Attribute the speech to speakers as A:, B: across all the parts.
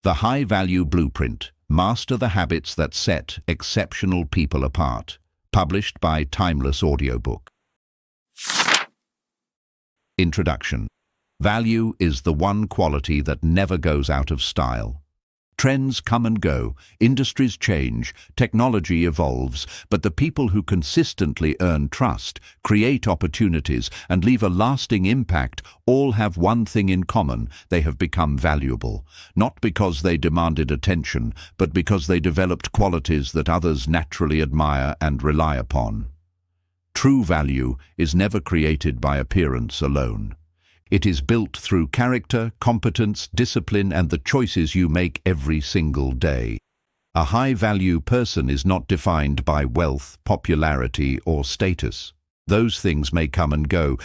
A: The High-Value Blueprint. Master the Habits That Set Exceptional People Apart. Published by Timeless Audiobook. Introduction. Value is the one quality that never goes out of style. Trends come and go, industries change, technology evolves, but the people who consistently earn trust, create opportunities, and leave a lasting impact all have one thing in common: they have become valuable, not because they demanded attention, but because they developed qualities that others naturally admire and rely upon. True value is never created by appearance alone. It is built through character, competence, discipline, and the choices you make every single day. A high-value person is not defined by wealth, popularity, or status. Those things may come and go.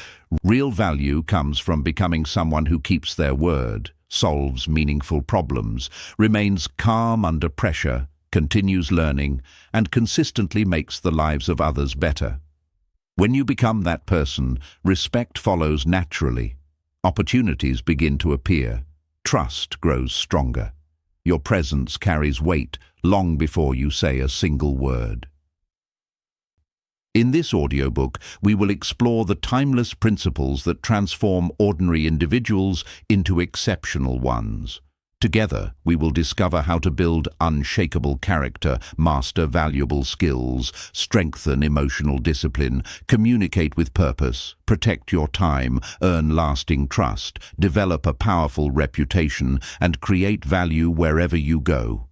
A: Real value comes from becoming someone who keeps their word, solves meaningful problems, remains calm under pressure, continues learning, and consistently makes the lives of others better. When you become that person, respect follows naturally. Opportunities begin to appear. Trust grows stronger. Your presence carries weight long before you say a single word. In this audiobook, we will explore the timeless principles that transform ordinary individuals into exceptional ones. Together, we will discover how to build unshakable character, master valuable skills, strengthen emotional discipline, communicate with purpose, protect your time, earn lasting trust, develop a powerful reputation, and create value wherever you go.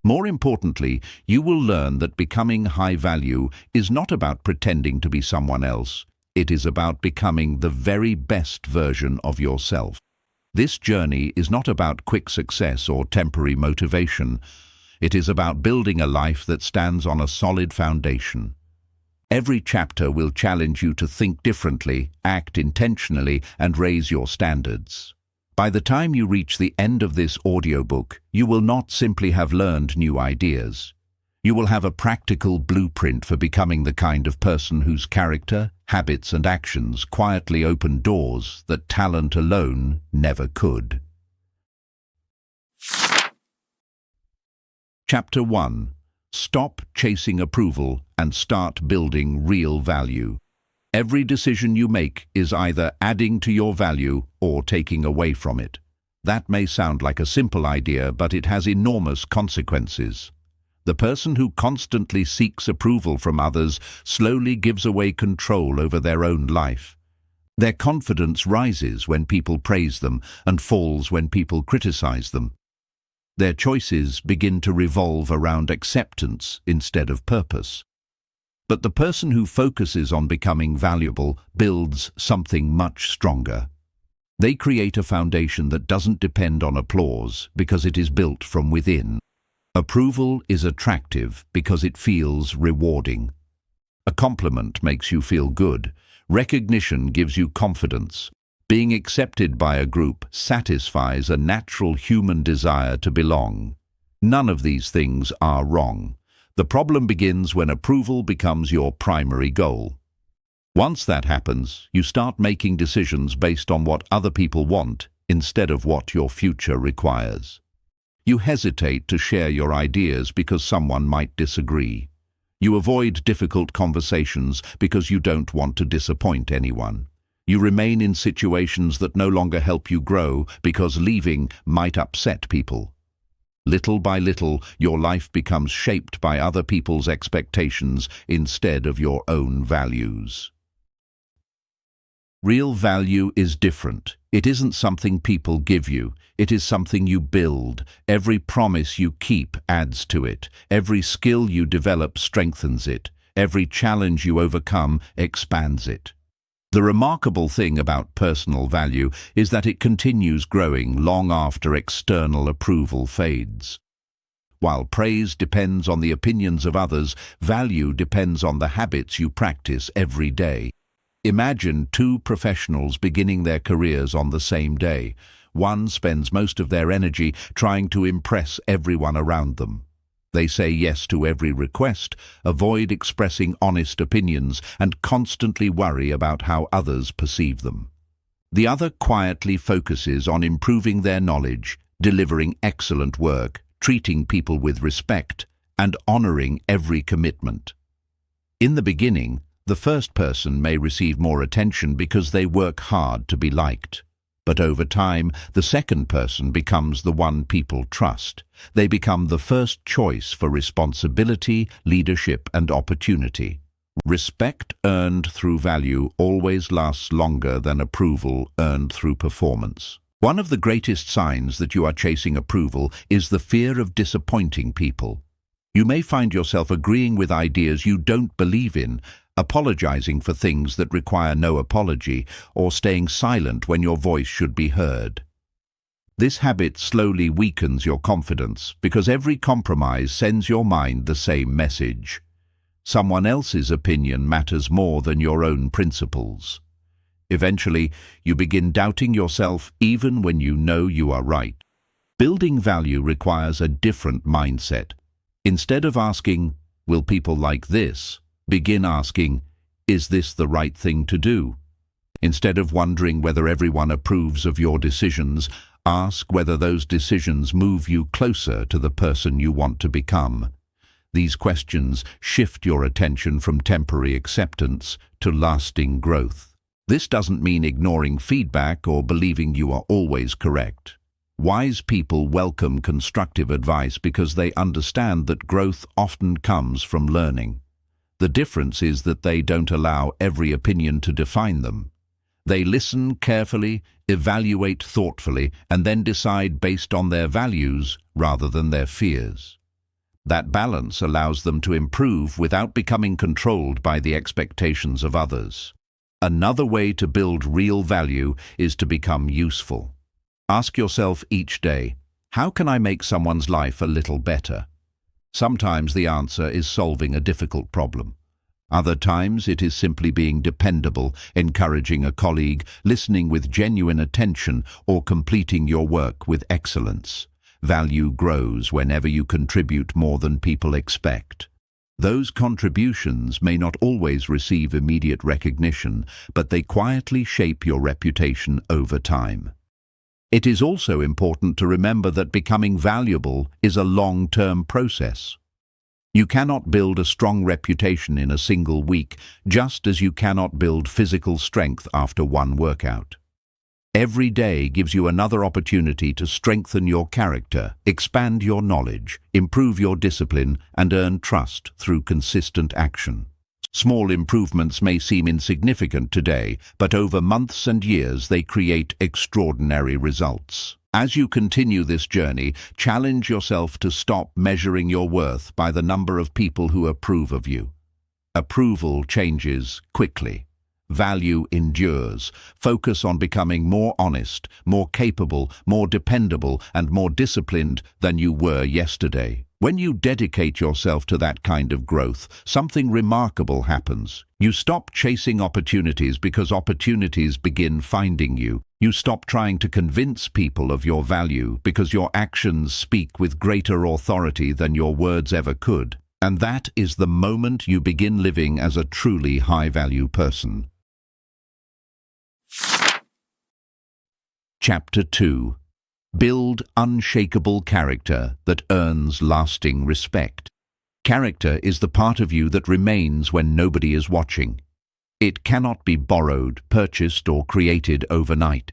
A: More importantly, you will learn that becoming high value is not about pretending to be someone else. It is about becoming the very best version of yourself. This journey is not about quick success or temporary motivation. It is about building a life that stands on a solid foundation. Every chapter will challenge you to think differently, act intentionally, and raise your standards. By the time you reach the end of this audiobook, you will not simply have learned new ideas. You will have a practical blueprint for becoming the kind of person whose character, habits, and actions quietly open doors that talent alone never could. Chapter 1. Stop chasing approval and start building real value. Every decision you make is either adding to your value or taking away from it. That may sound like a simple idea, but it has enormous consequences. The person who constantly seeks approval from others slowly gives away control over their own life. Their confidence rises when people praise them and falls when people criticize them. Their choices begin to revolve around acceptance instead of purpose. But the person who focuses on becoming valuable builds something much stronger. They create a foundation that doesn't depend on applause because it is built from within. Approval is attractive because it feels rewarding. A compliment makes you feel good. Recognition gives you confidence. Being accepted by a group satisfies a natural human desire to belong. None of these things are wrong. The problem begins when approval becomes your primary goal. Once that happens, you start making decisions based on what other people want instead of what your future requires. You hesitate to share your ideas because someone might disagree. You avoid difficult conversations because you don't want to disappoint anyone. You remain in situations that no longer help you grow because leaving might upset people. Little by little, your life becomes shaped by other people's expectations instead of your own values. Real value is different. It isn't something people give you. It is something you build. Every promise you keep adds to it. Every skill you develop strengthens it. Every challenge you overcome expands it. The remarkable thing about personal value is that it continues growing long after external approval fades. While praise depends on the opinions of others, value depends on the habits you practice every day. Imagine two professionals beginning their careers on the same day. One spends most of their energy trying to impress everyone around them. They say yes to every request, avoid expressing honest opinions, and constantly worry about how others perceive them. The other quietly focuses on improving their knowledge, delivering excellent work, treating people with respect, and honoring every commitment. In the beginning, the first person may receive more attention because they work hard to be liked. But over time, the second person becomes the one people trust. They become the first choice for responsibility, leadership, and opportunity. Respect earned through value always lasts longer than approval earned through performance. One of the greatest signs that you are chasing approval is the fear of disappointing people. You may find yourself agreeing with ideas you don't believe in, apologizing for things that require no apology, or staying silent when your voice should be heard. This habit slowly weakens your confidence because every compromise sends your mind the same message. Someone else's opinion matters more than your own principles. Eventually, you begin doubting yourself even when you know you are right. Building value requires a different mindset. Instead of asking, "Will people like this?" begin asking, "Is this the right thing to do?" Instead of wondering whether everyone approves of your decisions, ask whether those decisions move you closer to the person you want to become. These questions shift your attention from temporary acceptance to lasting growth. This doesn't mean ignoring feedback or believing you are always correct. Wise people welcome constructive advice because they understand that growth often comes from learning. The difference is that they don't allow every opinion to define them. They listen carefully, evaluate thoughtfully, and then decide based on their values rather than their fears. That balance allows them to improve without becoming controlled by the expectations of others. Another way to build real value is to become useful. Ask yourself each day, how can I make someone's life a little better? Sometimes the answer is solving a difficult problem. Other times it is simply being dependable, encouraging a colleague, listening with genuine attention, or completing your work with excellence. Value grows whenever you contribute more than people expect. Those contributions may not always receive immediate recognition, but they quietly shape your reputation over time. It is also important to remember that becoming valuable is a long-term process. You cannot build a strong reputation in a single week, just as you cannot build physical strength after one workout. Every day gives you another opportunity to strengthen your character, expand your knowledge, improve your discipline, and earn trust through consistent action. Small improvements may seem insignificant today, but over months and years they create extraordinary results. As you continue this journey, challenge yourself to stop measuring your worth by the number of people who approve of you. Approval changes quickly. Value endures. Focus on becoming more honest, more capable, more dependable, and more disciplined than you were yesterday. When you dedicate yourself to that kind of growth, something remarkable happens. You stop chasing opportunities because opportunities begin finding you. You stop trying to convince people of your value because your actions speak with greater authority than your words ever could. And that is the moment you begin living as a truly high-value person. Chapter 2. Build unshakable character that earns lasting respect. Character is the part of you that remains when nobody is watching. It cannot be borrowed, purchased, or created overnight.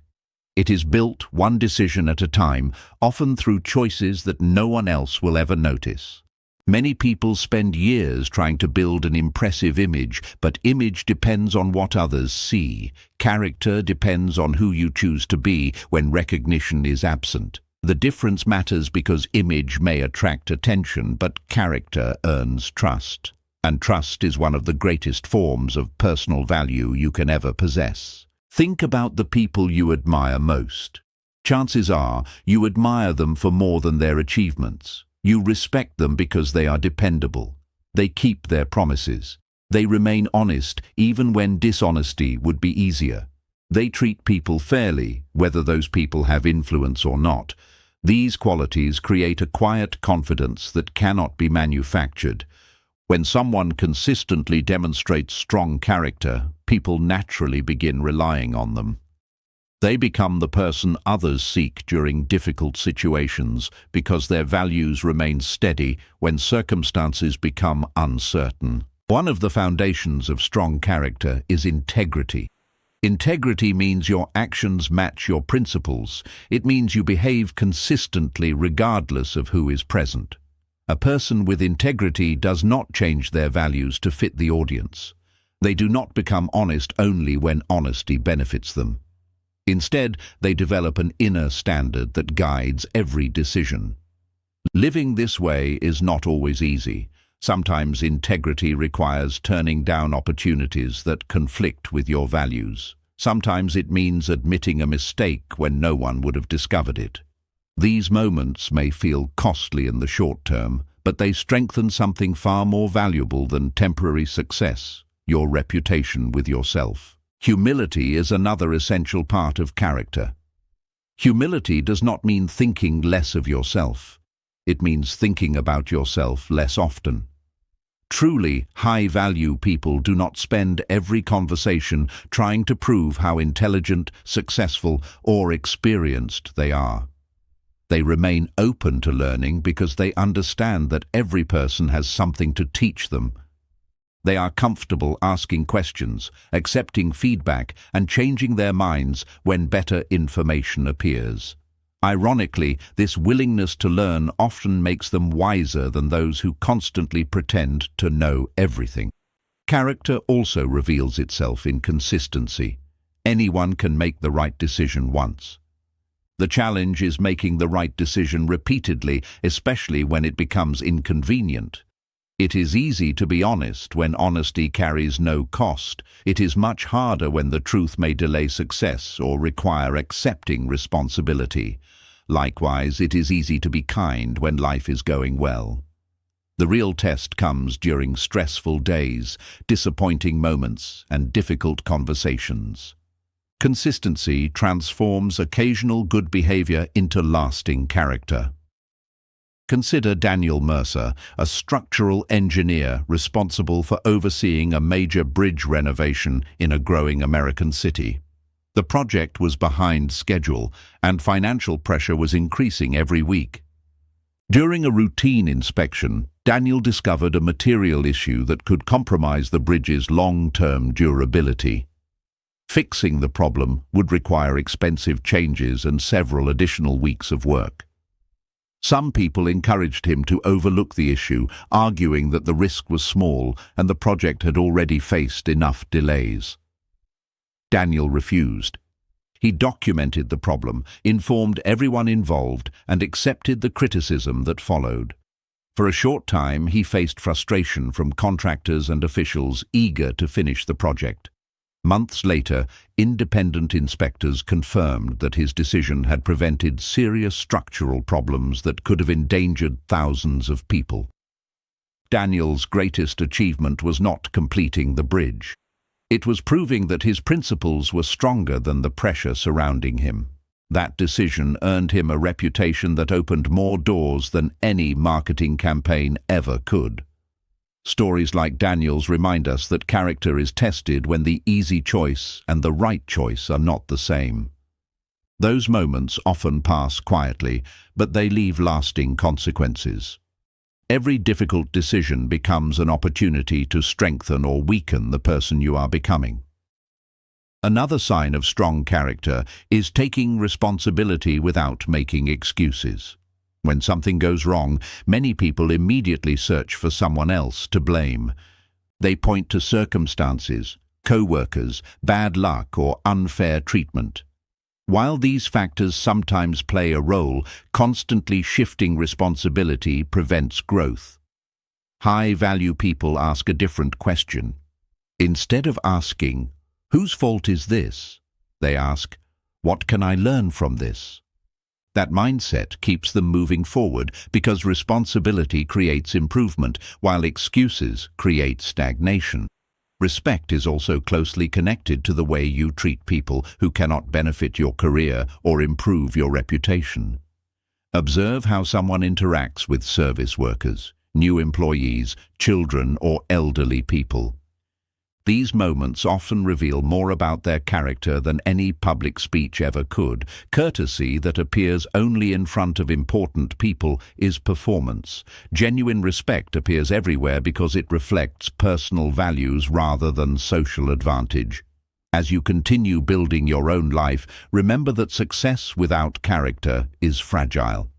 A: It is built one decision at a time, often through choices that no one else will ever notice. Many people spend years trying to build an impressive image, but image depends on what others see. Character depends on who you choose to be when recognition is absent. The difference matters because image may attract attention, but character earns trust. And trust is one of the greatest forms of personal value you can ever possess. Think about the people you admire most. Chances are you admire them for more than their achievements. You respect them because they are dependable. They keep their promises. They remain honest even when dishonesty would be easier. They treat people fairly, whether those people have influence or not. These qualities create a quiet confidence that cannot be manufactured. When someone consistently demonstrates strong character, people naturally begin relying on them. They become the person others seek during difficult situations because their values remain steady when circumstances become uncertain. One of the foundations of strong character is integrity. Integrity means your actions match your principles. It means you behave consistently regardless of who is present. A person with integrity does not change their values to fit the audience. They do not become honest only when honesty benefits them. Instead, they develop an inner standard that guides every decision. Living this way is not always easy. Sometimes integrity requires turning down opportunities that conflict with your values. Sometimes it means admitting a mistake when no one would have discovered it. These moments may feel costly in the short term, but they strengthen something far more valuable than temporary success: your reputation with yourself. Humility is another essential part of character. Humility does not mean thinking less of yourself. It means thinking about yourself less often. Truly high-value people do not spend every conversation trying to prove how intelligent, successful, or experienced they are. They remain open to learning because they understand that every person has something to teach them. They are comfortable asking questions, accepting feedback, and changing their minds when better information appears. Ironically, this willingness to learn often makes them wiser than those who constantly pretend to know everything. Character also reveals itself in consistency. Anyone can make the right decision once. The challenge is making the right decision repeatedly, especially when it becomes inconvenient. It is easy to be honest when honesty carries no cost. It is much harder when the truth may delay success or require accepting responsibility. Likewise, it is easy to be kind when life is going well. The real test comes during stressful days, disappointing moments, and difficult conversations. Consistency transforms occasional good behavior into lasting character. Consider Daniel Mercer, a structural engineer responsible for overseeing a major bridge renovation in a growing American city. The project was behind schedule, and financial pressure was increasing every week. During a routine inspection, Daniel discovered a material issue that could compromise the bridge's long-term durability. Fixing the problem would require expensive changes and several additional weeks of work. Some people encouraged him to overlook the issue, arguing that the risk was small and the project had already faced enough delays. Daniel refused. He documented the problem, informed everyone involved, and accepted the criticism that followed. For a short time, he faced frustration from contractors and officials eager to finish the project. Months later, independent inspectors confirmed that his decision had prevented serious structural problems that could have endangered thousands of people. Daniel's greatest achievement was not completing the bridge. It was proving that his principles were stronger than the pressure surrounding him. That decision earned him a reputation that opened more doors than any marketing campaign ever could. Stories like Daniel's remind us that character is tested when the easy choice and the right choice are not the same. Those moments often pass quietly, but they leave lasting consequences. Every difficult decision becomes an opportunity to strengthen or weaken the person you are becoming. Another sign of strong character is taking responsibility without making excuses. When something goes wrong, many people immediately search for someone else to blame. They point to circumstances, co-workers, bad luck, or unfair treatment. While these factors sometimes play a role, constantly shifting responsibility prevents growth. High-value people ask a different question. Instead of asking, "Whose fault is this?" they ask, "What can I learn from this?" That mindset keeps them moving forward because responsibility creates improvement, while excuses create stagnation. Respect is also closely connected to the way you treat people who cannot benefit your career or improve your reputation. Observe how someone interacts with service workers, new employees, children, or elderly people. These moments often reveal more about their character than any public speech ever could. Courtesy that appears only in front of important people is performance. Genuine respect appears everywhere because it reflects personal values rather than social advantage. As you continue building your own life, remember that success without character is fragile.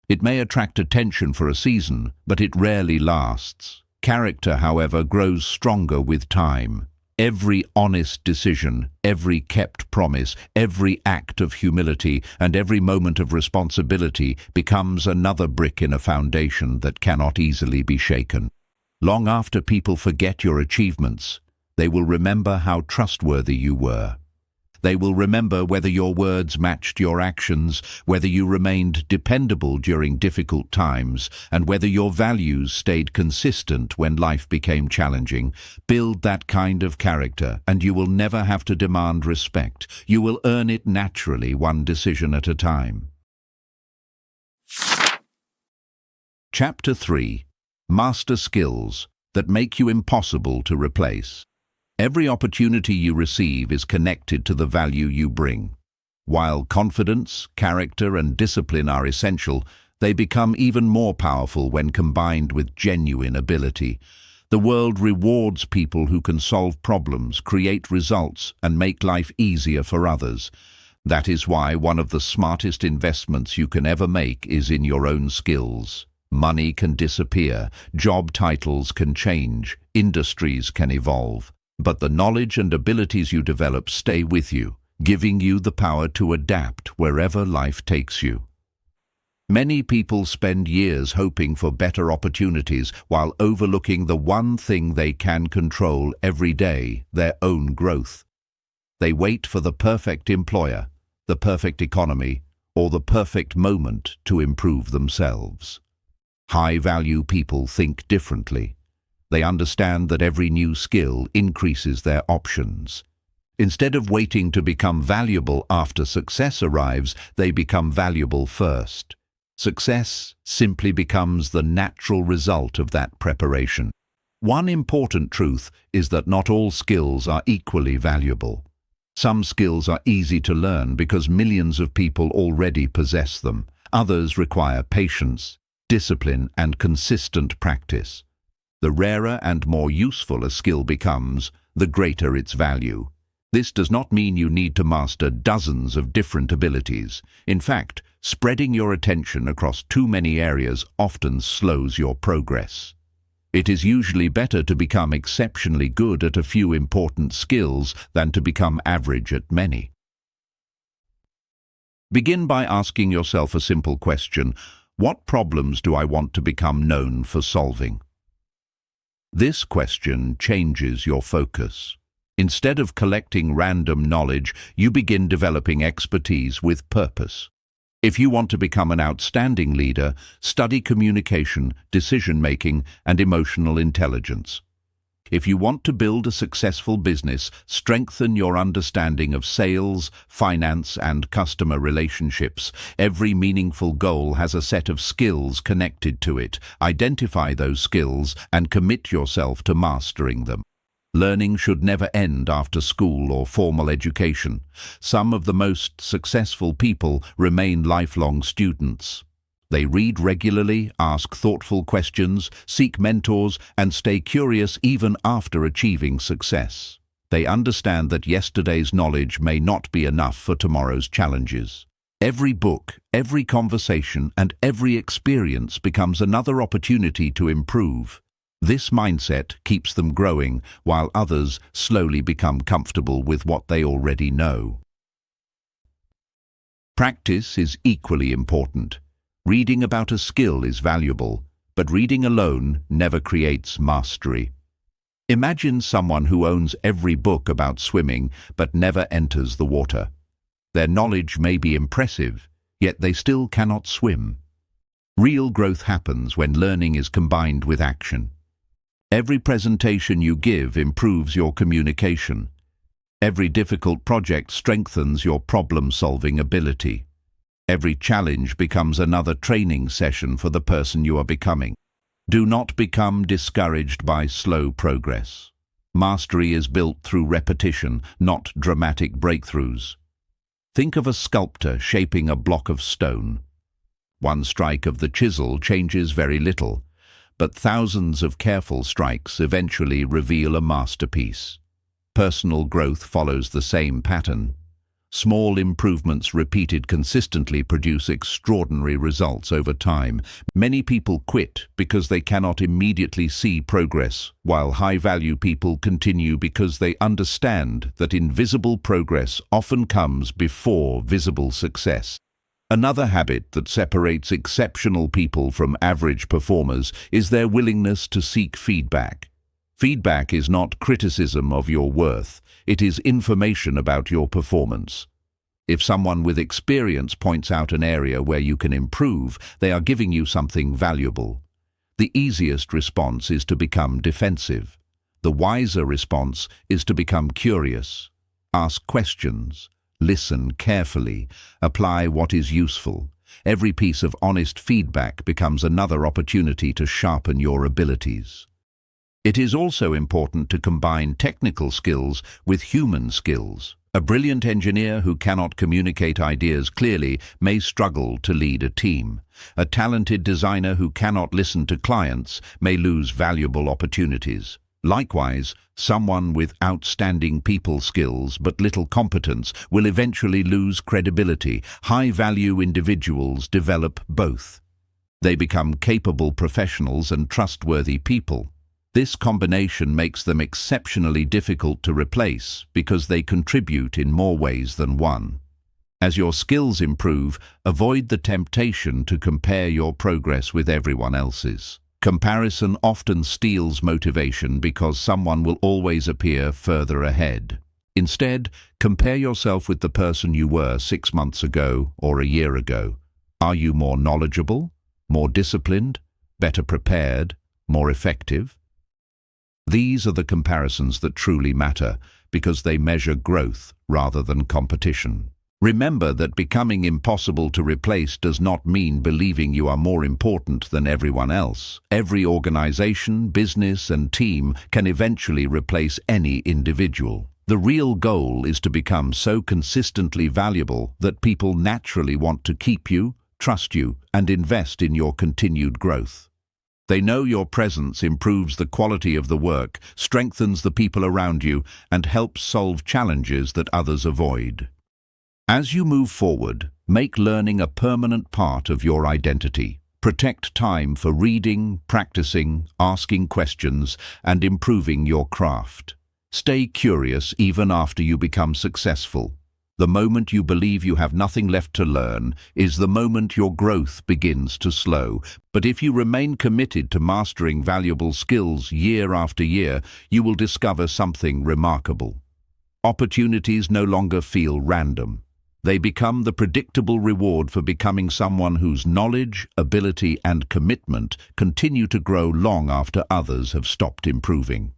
A: It may attract attention for a season, but it rarely lasts. Character, however, grows stronger with time. Every honest decision, every kept promise, every act of humility, and every moment of responsibility becomes another brick in a foundation that cannot easily be shaken. Long after people forget your achievements, they will remember how trustworthy you were. They will remember whether your words matched your actions, whether you remained dependable during difficult times, and whether your values stayed consistent when life became challenging. Build that kind of character, and you will never have to demand respect. You will earn it naturally, one decision at a time. Chapter 3. Master skills that make you impossible to replace. Every opportunity you receive is connected to the value you bring. While confidence, character, and discipline are essential, they become even more powerful when combined with genuine ability. The world rewards people who can solve problems, create results, and make life easier for others. That is why one of the smartest investments you can ever make is in your own skills. Money can disappear, job titles can change, industries can evolve. But the knowledge and abilities you develop stay with you, giving you the power to adapt wherever life takes you. Many people spend years hoping for better opportunities while overlooking the one thing they can control every day, their own growth. They wait for the perfect employer, the perfect economy, or the perfect moment to improve themselves. High-value people think differently. They understand that every new skill increases their options. Instead of waiting to become valuable after success arrives, they become valuable first. Success simply becomes the natural result of that preparation. One important truth is that not all skills are equally valuable. Some skills are easy to learn because millions of people already possess them. Others require patience, discipline, and consistent practice. The rarer and more useful a skill becomes, the greater its value. This does not mean you need to master dozens of different abilities. In fact, spreading your attention across too many areas often slows your progress. It is usually better to become exceptionally good at a few important skills than to become average at many. Begin by asking yourself a simple question: what problems do I want to become known for solving? This question changes your focus. Instead of collecting random knowledge, you begin developing expertise with purpose. If you want to become an outstanding leader, study communication, decision-making, and emotional intelligence. If you want to build a successful business, strengthen your understanding of sales, finance, and customer relationships. Every meaningful goal has a set of skills connected to it. Identify those skills and commit yourself to mastering them. Learning should never end after school or formal education. Some of the most successful people remain lifelong students. They read regularly, ask thoughtful questions, seek mentors, and stay curious even after achieving success. They understand that yesterday's knowledge may not be enough for tomorrow's challenges. Every book, every conversation, and every experience becomes another opportunity to improve. This mindset keeps them growing, while others slowly become comfortable with what they already know. Practice is equally important. Reading about a skill is valuable, but reading alone never creates mastery. Imagine someone who owns every book about swimming but never enters the water. Their knowledge may be impressive, yet they still cannot swim. Real growth happens when learning is combined with action. Every presentation you give improves your communication. Every difficult project strengthens your problem-solving ability. Every challenge becomes another training session for the person you are becoming. Do not become discouraged by slow progress. Mastery is built through repetition, not dramatic breakthroughs. Think of a sculptor shaping a block of stone. One strike of the chisel changes very little, but thousands of careful strikes eventually reveal a masterpiece. Personal growth follows the same pattern. Small improvements repeated consistently produce extraordinary results over time. Many people quit because they cannot immediately see progress, while high-value people continue because they understand that invisible progress often comes before visible success. Another habit that separates exceptional people from average performers is their willingness to seek feedback. Feedback is not criticism of your worth, it is information about your performance. If someone with experience points out an area where you can improve, they are giving you something valuable. The easiest response is to become defensive. The wiser response is to become curious. Ask questions. Listen carefully. Apply what is useful. Every piece of honest feedback becomes another opportunity to sharpen your abilities. It is also important to combine technical skills with human skills. A brilliant engineer who cannot communicate ideas clearly may struggle to lead a team. A talented designer who cannot listen to clients may lose valuable opportunities. Likewise, someone with outstanding people skills but little competence will eventually lose credibility. High-value individuals develop both. They become capable professionals and trustworthy people. This combination makes them exceptionally difficult to replace because they contribute in more ways than one. As your skills improve, avoid the temptation to compare your progress with everyone else's. Comparison often steals motivation because someone will always appear further ahead. Instead, compare yourself with the person you were 6 months ago or a year ago. Are you more knowledgeable, more disciplined, better prepared, more effective? These are the comparisons that truly matter because they measure growth rather than competition. Remember that becoming impossible to replace does not mean believing you are more important than everyone else. Every organization, business, and team can eventually replace any individual. The real goal is to become so consistently valuable that people naturally want to keep you, trust you, and invest in your continued growth. They know your presence improves the quality of the work, strengthens the people around you, and helps solve challenges that others avoid. As you move forward, make learning a permanent part of your identity. Protect time for reading, practicing, asking questions, and improving your craft. Stay curious even after you become successful. The moment you believe you have nothing left to learn is the moment your growth begins to slow. But if you remain committed to mastering valuable skills year after year, you will discover something remarkable. Opportunities no longer feel random. They become the predictable reward for becoming someone whose knowledge, ability, and commitment continue to grow long after others have stopped improving.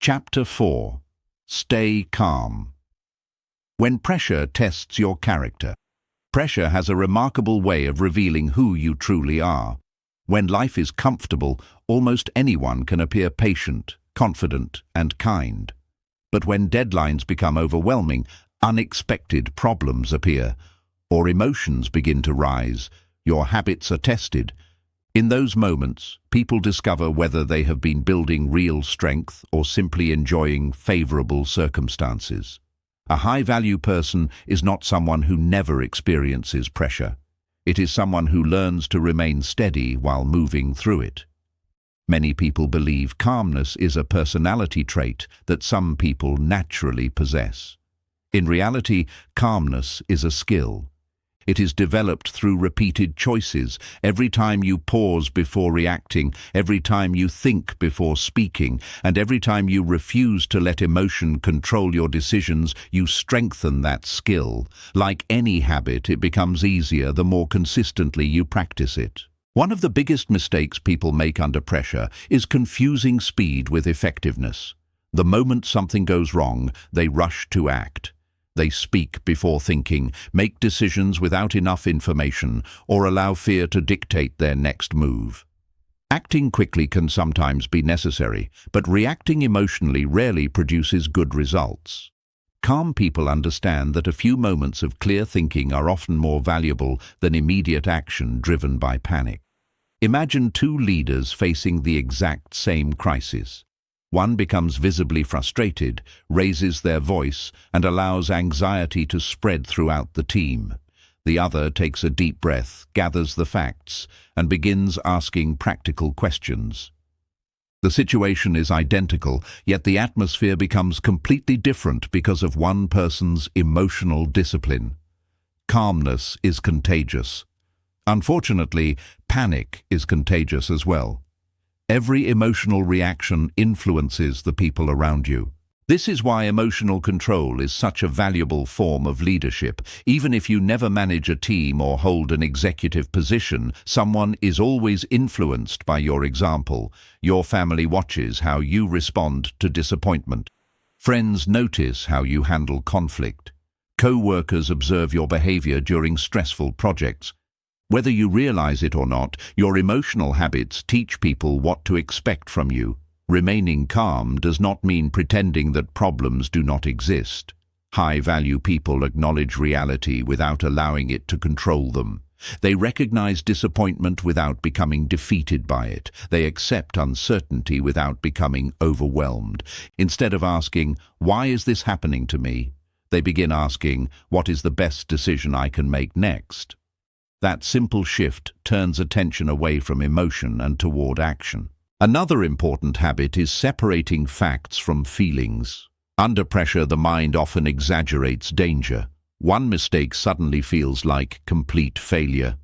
A: Chapter 4. Stay calm. When pressure tests your character. Pressure has a remarkable way of revealing who you truly are. When life is comfortable, almost anyone can appear patient, confident, and kind. But when deadlines become overwhelming, unexpected problems appear, or emotions begin to rise, your habits are tested. In those moments, people discover whether they have been building real strength or simply enjoying favorable circumstances. A high-value person is not someone who never experiences pressure. It is someone who learns to remain steady while moving through it. Many people believe calmness is a personality trait that some people naturally possess. In reality, calmness is a skill. It is developed through repeated choices. Every time you pause before reacting, every time you think before speaking, and every time you refuse to let emotion control your decisions, you strengthen that skill. Like any habit, it becomes easier the more consistently you practice it. One of the biggest mistakes people make under pressure is confusing speed with effectiveness. The moment something goes wrong, they rush to act. They speak before thinking, make decisions without enough information, or allow fear to dictate their next move. Acting quickly can sometimes be necessary, but reacting emotionally rarely produces good results. Calm people understand that a few moments of clear thinking are often more valuable than immediate action driven by panic. Imagine two leaders facing the exact same crisis. One becomes visibly frustrated, raises their voice, and allows anxiety to spread throughout the team. The other takes a deep breath, gathers the facts, and begins asking practical questions. The situation is identical, yet the atmosphere becomes completely different because of one person's emotional discipline. Calmness is contagious. Unfortunately, panic is contagious as well. Every emotional reaction influences the people around you. This is why emotional control is such a valuable form of leadership. Even if you never manage a team or hold an executive position, someone is always influenced by your example. Your family watches how you respond to disappointment. Friends notice how you handle conflict. Co-workers observe your behavior during stressful projects. Whether you realize it or not, your emotional habits teach people what to expect from you. Remaining calm does not mean pretending that problems do not exist. High-value people acknowledge reality without allowing it to control them. They recognize disappointment without becoming defeated by it. They accept uncertainty without becoming overwhelmed. Instead of asking, "Why is this happening to me?" they begin asking, "What is the best decision I can make next?" That simple shift turns attention away from emotion and toward action. Another important habit is separating facts from feelings. Under pressure, the mind often exaggerates danger. One mistake suddenly feels like complete failure.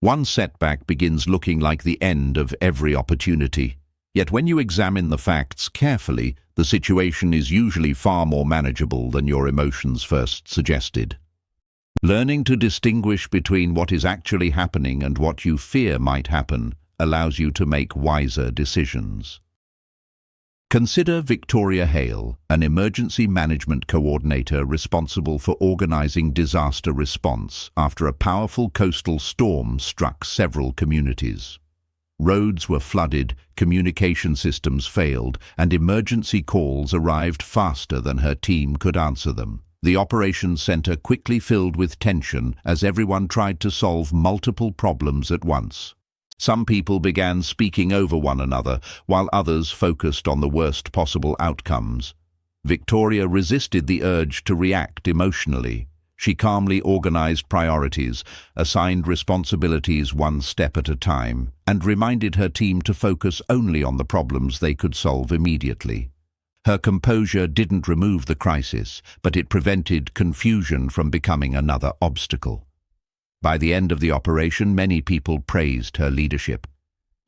A: One setback begins looking like the end of every opportunity. Yet when you examine the facts carefully, the situation is usually far more manageable than your emotions first suggested. Learning to distinguish between what is actually happening and what you fear might happen allows you to make wiser decisions. Consider Victoria Hale, an emergency management coordinator responsible for organizing disaster response after a powerful coastal storm struck several communities. Roads were flooded, communication systems failed, and emergency calls arrived faster than her team could answer them. The operations center quickly filled with tension as everyone tried to solve multiple problems at once. Some people began speaking over one another, while others focused on the worst possible outcomes. Victoria resisted the urge to react emotionally. She calmly organized priorities, assigned responsibilities one step at a time, and reminded her team to focus only on the problems they could solve immediately. Her composure didn't remove the crisis, but it prevented confusion from becoming another obstacle. By the end of the operation, many people praised her leadership.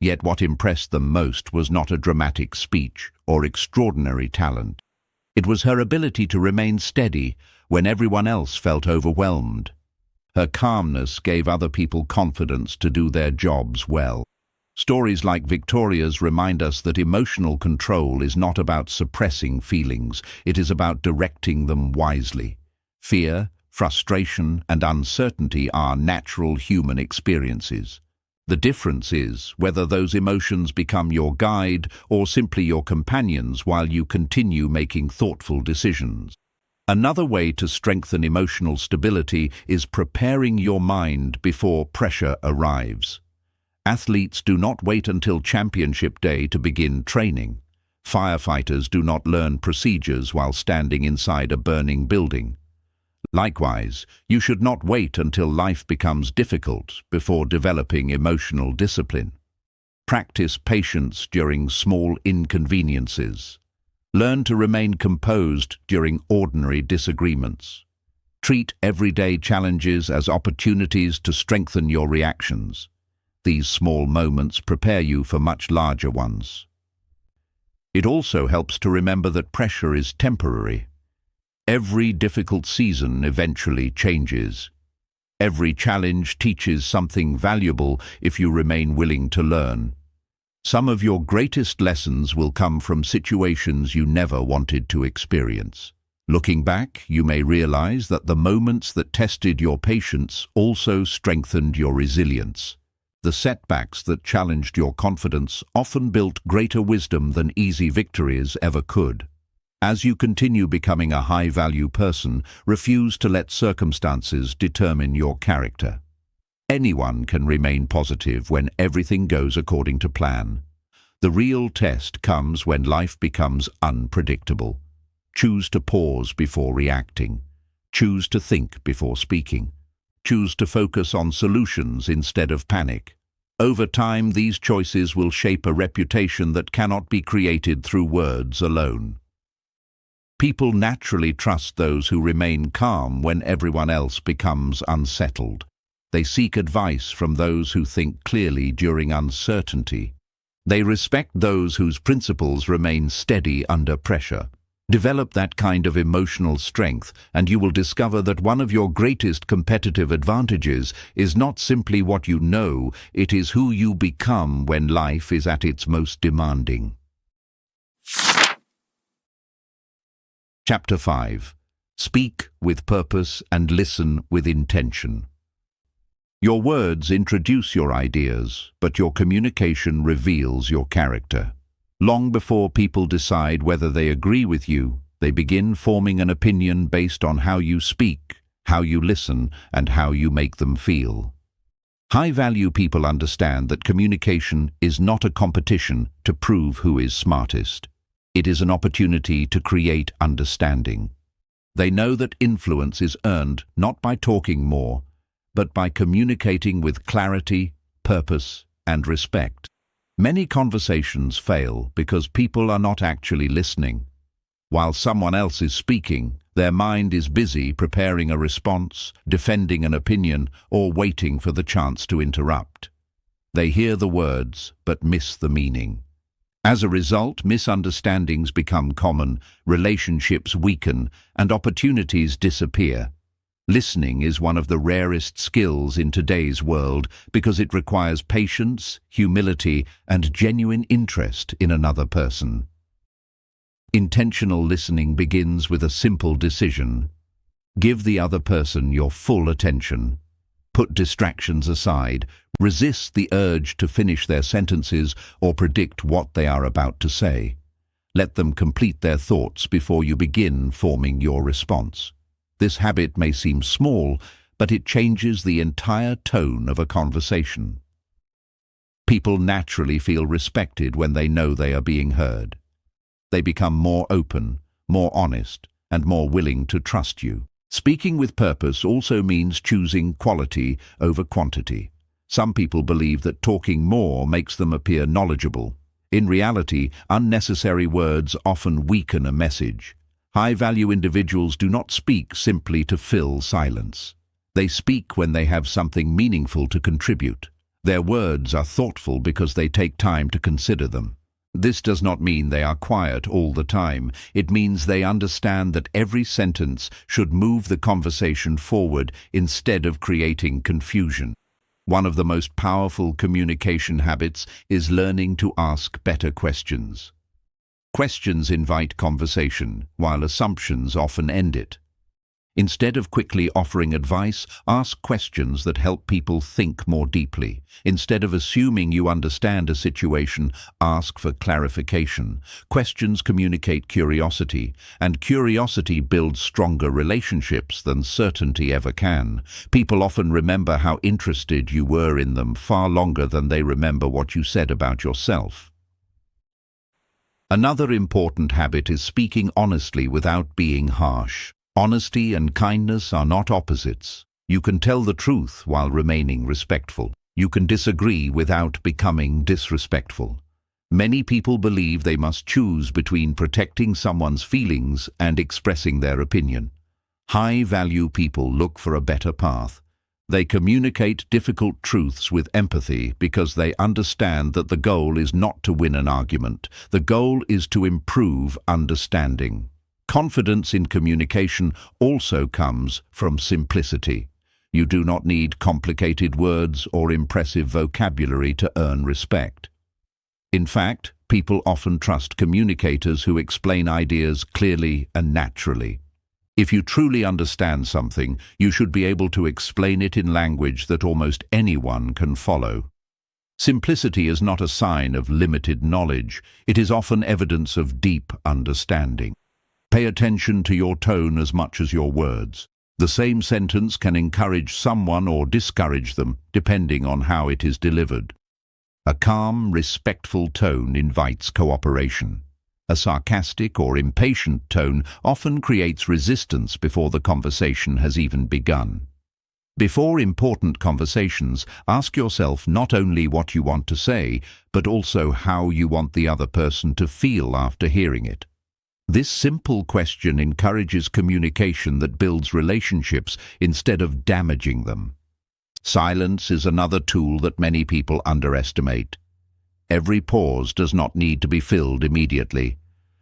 A: Yet what impressed them most was not a dramatic speech or extraordinary talent. It was her ability to remain steady when everyone else felt overwhelmed. Her calmness gave other people confidence to do their jobs well. Stories like Victoria's remind us that emotional control is not about suppressing feelings, it is about directing them wisely. Fear, frustration, and uncertainty are natural human experiences. The difference is whether those emotions become your guide or simply your companions while you continue making thoughtful decisions. Another way to strengthen emotional stability is preparing your mind before pressure arrives. Athletes do not wait until championship day to begin training. Firefighters do not learn procedures while standing inside a burning building. Likewise, you should not wait until life becomes difficult before developing emotional discipline. Practice patience during small inconveniences. Learn to remain composed during ordinary disagreements. Treat everyday challenges as opportunities to strengthen your reactions. These small moments prepare you for much larger ones. It also helps to remember that pressure is temporary. Every difficult season eventually changes. Every challenge teaches something valuable if you remain willing to learn. Some of your greatest lessons will come from situations you never wanted to experience. Looking back, you may realize that the moments that tested your patience also strengthened your resilience. The setbacks that challenged your confidence often built greater wisdom than easy victories ever could. As you continue becoming a high-value person, refuse to let circumstances determine your character. Anyone can remain positive when everything goes according to plan. The real test comes when life becomes unpredictable. Choose to pause before reacting. Choose to think before speaking. Choose to focus on solutions instead of panic. Over time, these choices will shape a reputation that cannot be created through words alone. People naturally trust those who remain calm when everyone else becomes unsettled. They seek advice from those who think clearly during uncertainty. They respect those whose principles remain steady under pressure. Develop that kind of emotional strength, and you will discover that one of your greatest competitive advantages is not simply what you know, it is who you become when life is at its most demanding. Chapter 5. Speak with purpose and listen with intention. Your words introduce your ideas, but your communication reveals your character. Long before people decide whether they agree with you, they begin forming an opinion based on how you speak, how you listen, and how you make them feel. High-value people understand that communication is not a competition to prove who is smartest. It is an opportunity to create understanding. They know that influence is earned not by talking more, but by communicating with clarity, purpose, and respect. Many conversations fail because people are not actually listening. While someone else is speaking, their mind is busy preparing a response, defending an opinion, or waiting for the chance to interrupt. They hear the words, but miss the meaning. As a result, misunderstandings become common, relationships weaken, and opportunities disappear. Listening is one of the rarest skills in today's world because it requires patience, humility, and genuine interest in another person. Intentional listening begins with a simple decision. Give the other person your full attention. Put distractions aside. Resist the urge to finish their sentences or predict what they are about to say. Let them complete their thoughts before you begin forming your response. This habit may seem small, but it changes the entire tone of a conversation. People naturally feel respected when they know they are being heard. They become more open, more honest, and more willing to trust you. Speaking with purpose also means choosing quality over quantity. Some people believe that talking more makes them appear knowledgeable. In reality, unnecessary words often weaken a message. High-value individuals do not speak simply to fill silence. They speak when they have something meaningful to contribute. Their words are thoughtful because they take time to consider them. This does not mean they are quiet all the time. It means they understand that every sentence should move the conversation forward instead of creating confusion. One of the most powerful communication habits is learning to ask better questions. Questions invite conversation, while assumptions often end it. Instead of quickly offering advice, ask questions that help people think more deeply. Instead of assuming you understand a situation, ask for clarification. Questions communicate curiosity, and curiosity builds stronger relationships than certainty ever can. People often remember how interested you were in them far longer than they remember what you said about yourself. Another important habit is speaking honestly without being harsh. Honesty and kindness are not opposites. You can tell the truth while remaining respectful. You can disagree without becoming disrespectful. Many people believe they must choose between protecting someone's feelings and expressing their opinion. High-value people look for a better path. They communicate difficult truths with empathy because they understand that the goal is not to win an argument. The goal is to improve understanding. Confidence in communication also comes from simplicity. You do not need complicated words or impressive vocabulary to earn respect. In fact, people often trust communicators who explain ideas clearly and naturally. If you truly understand something, you should be able to explain it in language that almost anyone can follow. Simplicity is not a sign of limited knowledge. It is often evidence of deep understanding. Pay attention to your tone as much as your words. The same sentence can encourage someone or discourage them, depending on how it is delivered. A calm, respectful tone invites cooperation. A sarcastic or impatient tone often creates resistance before the conversation has even begun. Before important conversations, ask yourself not only what you want to say, but also how you want the other person to feel after hearing it. This simple question encourages communication that builds relationships instead of damaging them. Silence is another tool that many people underestimate. Every pause does not need to be filled immediately.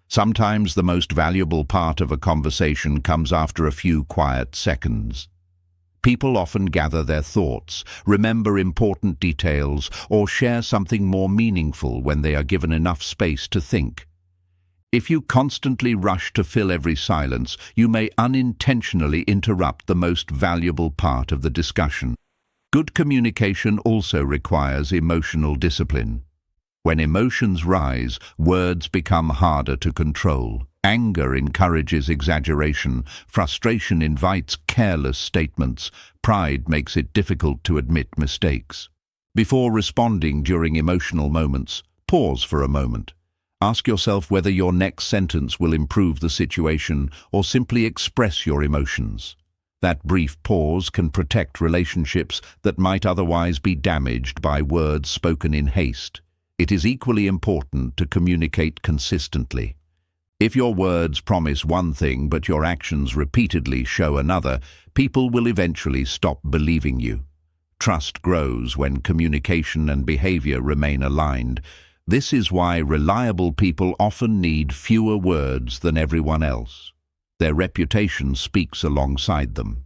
A: Sometimes the most valuable part of a conversation comes after a few quiet seconds. People often gather their thoughts, remember important details, or share something more meaningful when they are given enough space to think. If you constantly rush to fill every silence, you may unintentionally interrupt the most valuable part of the discussion. Good communication also requires emotional discipline. When emotions rise, words become harder to control. Anger encourages exaggeration, frustration invites careless statements, pride makes it difficult to admit mistakes. Before responding during emotional moments, pause for a moment. Ask yourself whether your next sentence will improve the situation or simply express your emotions. That brief pause can protect relationships that might otherwise be damaged by words spoken in haste. It is equally important to communicate consistently. If your words promise one thing but your actions repeatedly show another, people will eventually stop believing you. Trust grows when communication and behavior remain aligned. This is why reliable people often need fewer words than everyone else. Their reputation speaks alongside them.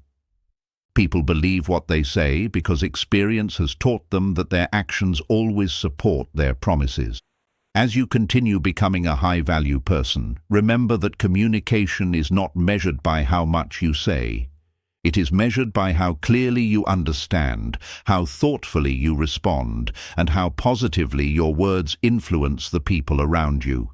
A: People believe what they say because experience has taught them that their actions always support their promises. As you continue becoming a high-value person, remember that communication is not measured by how much you say. It is measured by how clearly you understand, how thoughtfully you respond, and how positively your words influence the people around you.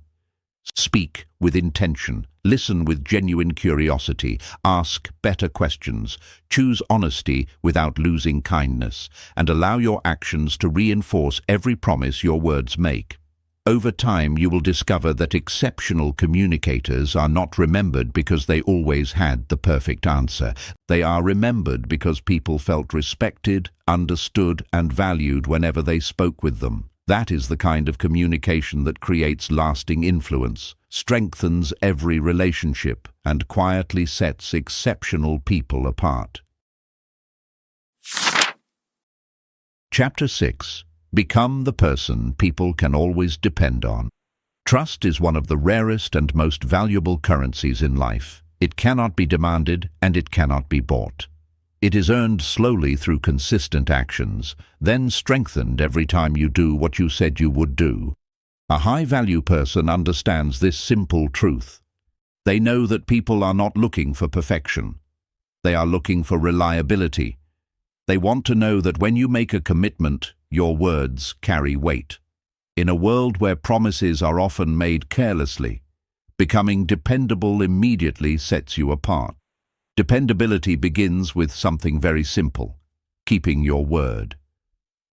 A: Speak with intention, listen with genuine curiosity, ask better questions, choose honesty without losing kindness, and allow your actions to reinforce every promise your words make. Over time, you will discover that exceptional communicators are not remembered because they always had the perfect answer. They are remembered because people felt respected, understood, and valued whenever they spoke with them. That is the kind of communication that creates lasting influence, strengthens every relationship, and quietly sets exceptional people apart. Chapter 6. Become the person people can always depend on. Trust is one of the rarest and most valuable currencies in life. It cannot be demanded and it cannot be bought. It is earned slowly through consistent actions, then strengthened every time you do what you said you would do. A high-value person understands this simple truth. They know that people are not looking for perfection. They are looking for reliability. They want to know that when you make a commitment, your words carry weight. In a world where promises are often made carelessly, becoming dependable immediately sets you apart. Dependability begins with something very simple: keeping your word.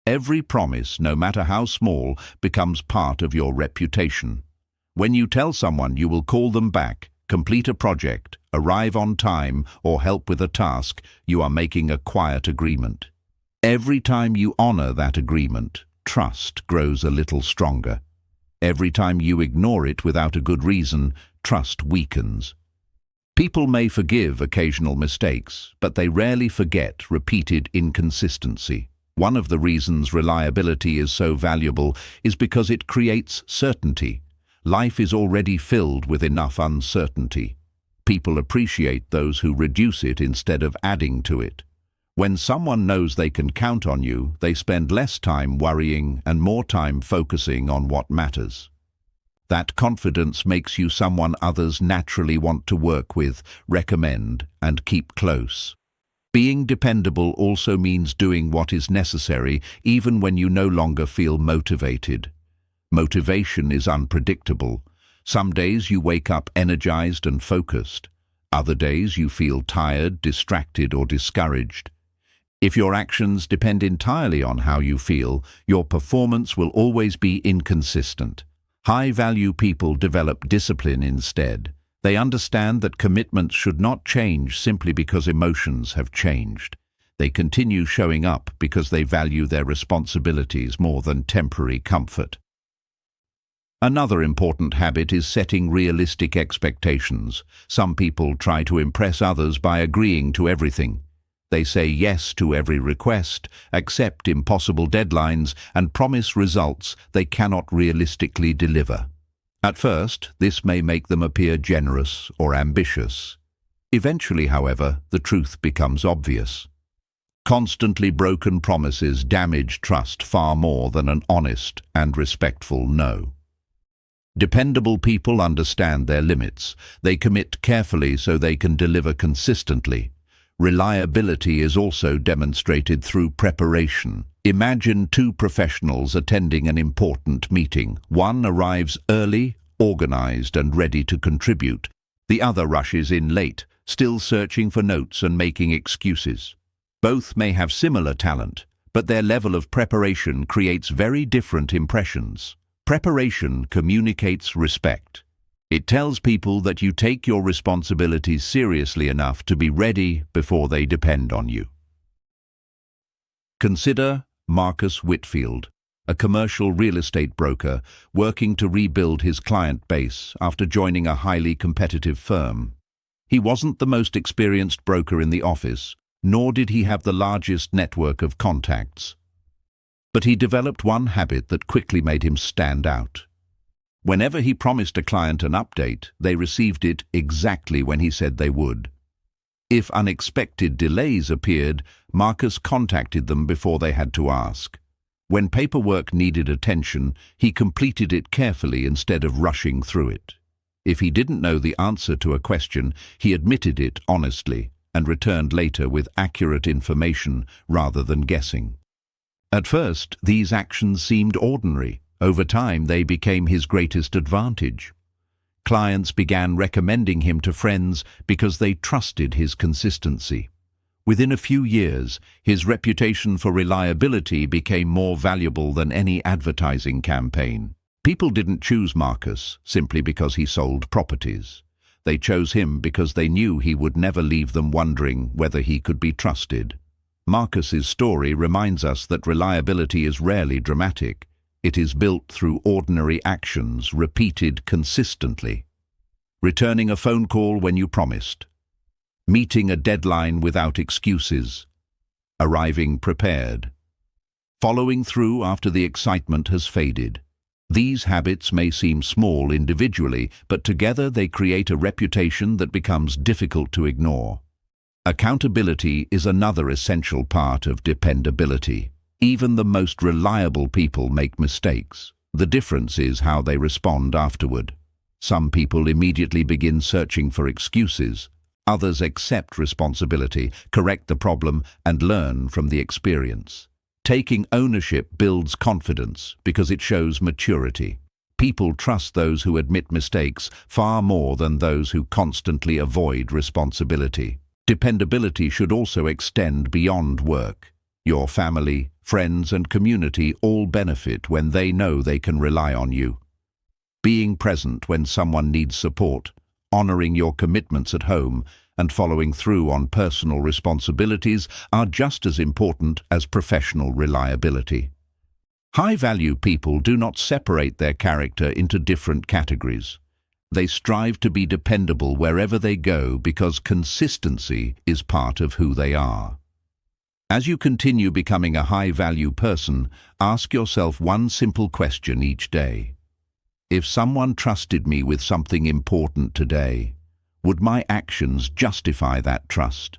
A: Every promise, no matter how small, becomes part of your reputation. When you tell someone you will call them back, complete a project, arrive on time, or help with a task, you are making a quiet agreement. Every time you honor that agreement, trust grows a little stronger. Every time you ignore it without a good reason, trust weakens. People may forgive occasional mistakes, but they rarely forget repeated inconsistency. One of the reasons reliability is so valuable is because it creates certainty. Life is already filled with enough uncertainty. People appreciate those who reduce it instead of adding to it. When someone knows they can count on you, they spend less time worrying and more time focusing on what matters. That confidence makes you someone others naturally want to work with, recommend, and keep close. Being dependable also means doing what is necessary even when you no longer feel motivated. Motivation is unpredictable. Some days you wake up energized and focused. Other days you feel tired, distracted, or discouraged. If your actions depend entirely on how you feel, your performance will always be inconsistent. High-value people develop discipline instead. They understand that commitments should not change simply because emotions have changed. They continue showing up because they value their responsibilities more than temporary comfort. Another important habit is setting realistic expectations. Some people try to impress others by agreeing to everything. They say yes to every request, accept impossible deadlines, and promise results they cannot realistically deliver. At first, this may make them appear generous or ambitious. Eventually, however, the truth becomes obvious. Constantly broken promises damage trust far more than an honest and respectful no. Dependable people understand their limits. They commit carefully so they can deliver consistently. Reliability is also demonstrated through preparation. Imagine two professionals attending an important meeting. One arrives early, organized, and ready to contribute. The other rushes in late, still searching for notes and making excuses. Both may have similar talent, but their level of preparation creates very different impressions. Preparation communicates respect. It tells people that you take your responsibilities seriously enough to be ready before they depend on you. Consider Marcus Whitfield, a commercial real estate broker working to rebuild his client base after joining a highly competitive firm. He wasn't the most experienced broker in the office, nor did he have the largest network of contacts. But he developed one habit that quickly made him stand out. Whenever he promised a client an update, they received it exactly when he said they would. If unexpected delays appeared, Marcus contacted them before they had to ask. When paperwork needed attention, he completed it carefully instead of rushing through it. If he didn't know the answer to a question, he admitted it honestly and returned later with accurate information rather than guessing. At first, these actions seemed ordinary. Over time, they became his greatest advantage. Clients began recommending him to friends because they trusted his consistency. Within a few years, his reputation for reliability became more valuable than any advertising campaign. People didn't choose Marcus simply because he sold properties. They chose him because they knew he would never leave them wondering whether he could be trusted. Marcus's story reminds us that reliability is rarely dramatic. It is built through ordinary actions, repeated consistently. Returning a phone call when you promised. Meeting a deadline without excuses. Arriving prepared. Following through after the excitement has faded. These habits may seem small individually, but together they create a reputation that becomes difficult to ignore. Accountability is another essential part of dependability. Even the most reliable people make mistakes. The difference is how they respond afterward. Some people immediately begin searching for excuses. Others accept responsibility, correct the problem, and learn from the experience. Taking ownership builds confidence because it shows maturity. People trust those who admit mistakes far more than those who constantly avoid responsibility. Dependability should also extend beyond work. Your family, friends, and community all benefit when they know they can rely on you. Being present when someone needs support, honoring your commitments at home, and following through on personal responsibilities are just as important as professional reliability. High-value people do not separate their character into different categories. They strive to be dependable wherever they go because consistency is part of who they are. As you continue becoming a high-value person, ask yourself one simple question each day. If someone trusted me with something important today, would my actions justify that trust?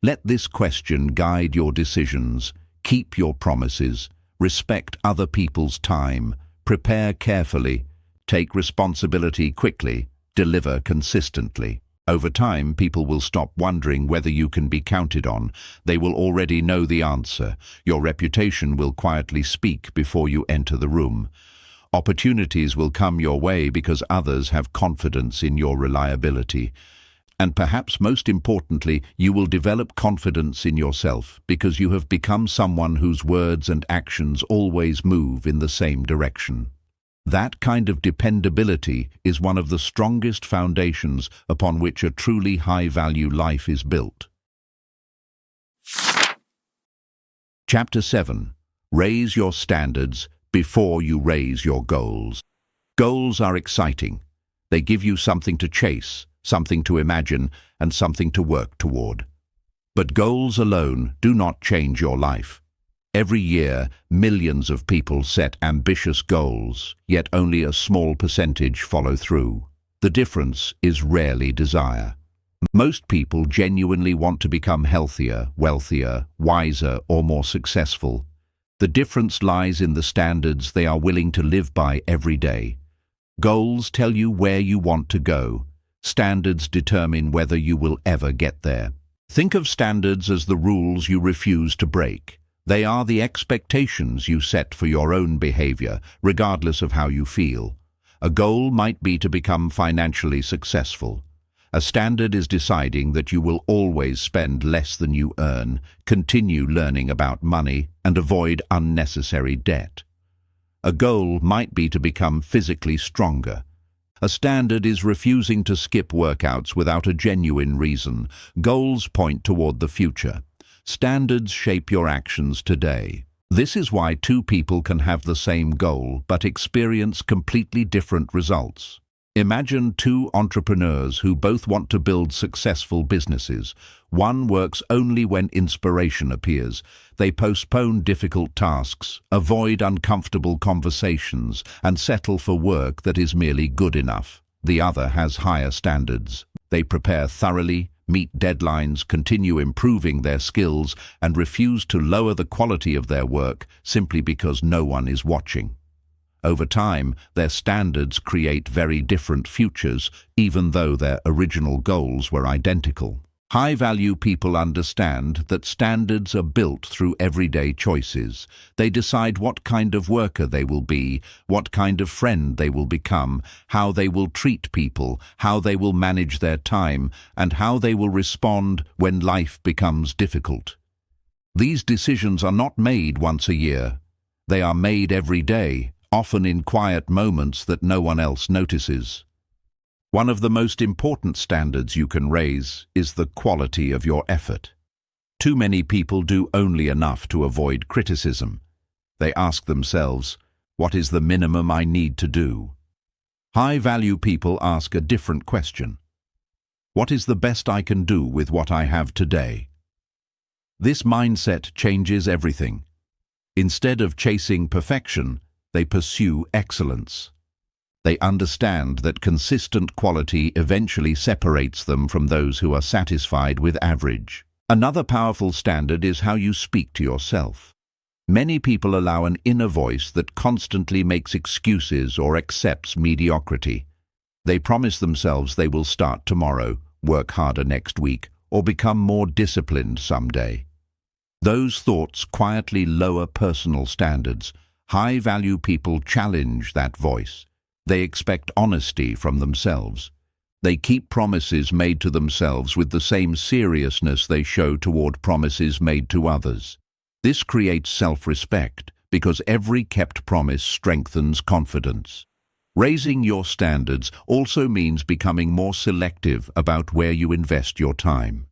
A: Let this question guide your decisions, keep your promises, respect other people's time, prepare carefully, take responsibility quickly, deliver consistently. Over time, people will stop wondering whether you can be counted on. They will already know the answer. Your reputation will quietly speak before you enter the room. Opportunities will come your way because others have confidence in your reliability. And perhaps most importantly, you will develop confidence in yourself because you have become someone whose words and actions always move in the same direction. That kind of dependability is one of the strongest foundations upon which a truly high-value life is built. Chapter 7. Raise your standards before you raise your goals. Goals are exciting. They give you something to chase, something to imagine, and something to work toward. But goals alone do not change your life. Every year, millions of people set ambitious goals, yet only a small percentage follow through. The difference is rarely desire. Most people genuinely want to become healthier, wealthier, wiser, or more successful. The difference lies in the standards they are willing to live by every day. Goals tell you where you want to go. Standards determine whether you will ever get there. Think of standards as the rules you refuse to break. They are the expectations you set for your own behavior, regardless of how you feel. A goal might be to become financially successful. A standard is deciding that you will always spend less than you earn, continue learning about money, and avoid unnecessary debt. A goal might be to become physically stronger. A standard is refusing to skip workouts without a genuine reason. Goals point toward the future. Standards shape your actions today. This is why two people can have the same goal but experience completely different results. Imagine two entrepreneurs who both want to build successful businesses. One works only when inspiration appears. They postpone difficult tasks, avoid uncomfortable conversations, and settle for work that is merely good enough. The other has higher standards. They prepare thoroughly, meet deadlines, continue improving their skills, and refuse to lower the quality of their work simply because no one is watching. Over time, their standards create very different futures, even though their original goals were identical. High-value people understand that standards are built through everyday choices. They decide what kind of worker they will be, what kind of friend they will become, how they will treat people, how they will manage their time, and how they will respond when life becomes difficult. These decisions are not made once a year. They are made every day, often in quiet moments that no one else notices. One of the most important standards you can raise is the quality of your effort. Too many people do only enough to avoid criticism. They ask themselves, what is the minimum I need to do? High-value people ask a different question. What is the best I can do with what I have today? This mindset changes everything. Instead of chasing perfection, they pursue excellence. They understand that consistent quality eventually separates them from those who are satisfied with average. Another powerful standard is how you speak to yourself. Many people allow an inner voice that constantly makes excuses or accepts mediocrity. They promise themselves they will start tomorrow, work harder next week, or become more disciplined someday. Those thoughts quietly lower personal standards. High-value people challenge that voice. They expect honesty from themselves. They keep promises made to themselves with the same seriousness they show toward promises made to others. This creates self-respect because every kept promise strengthens confidence. Raising your standards also means becoming more selective about where you invest your time.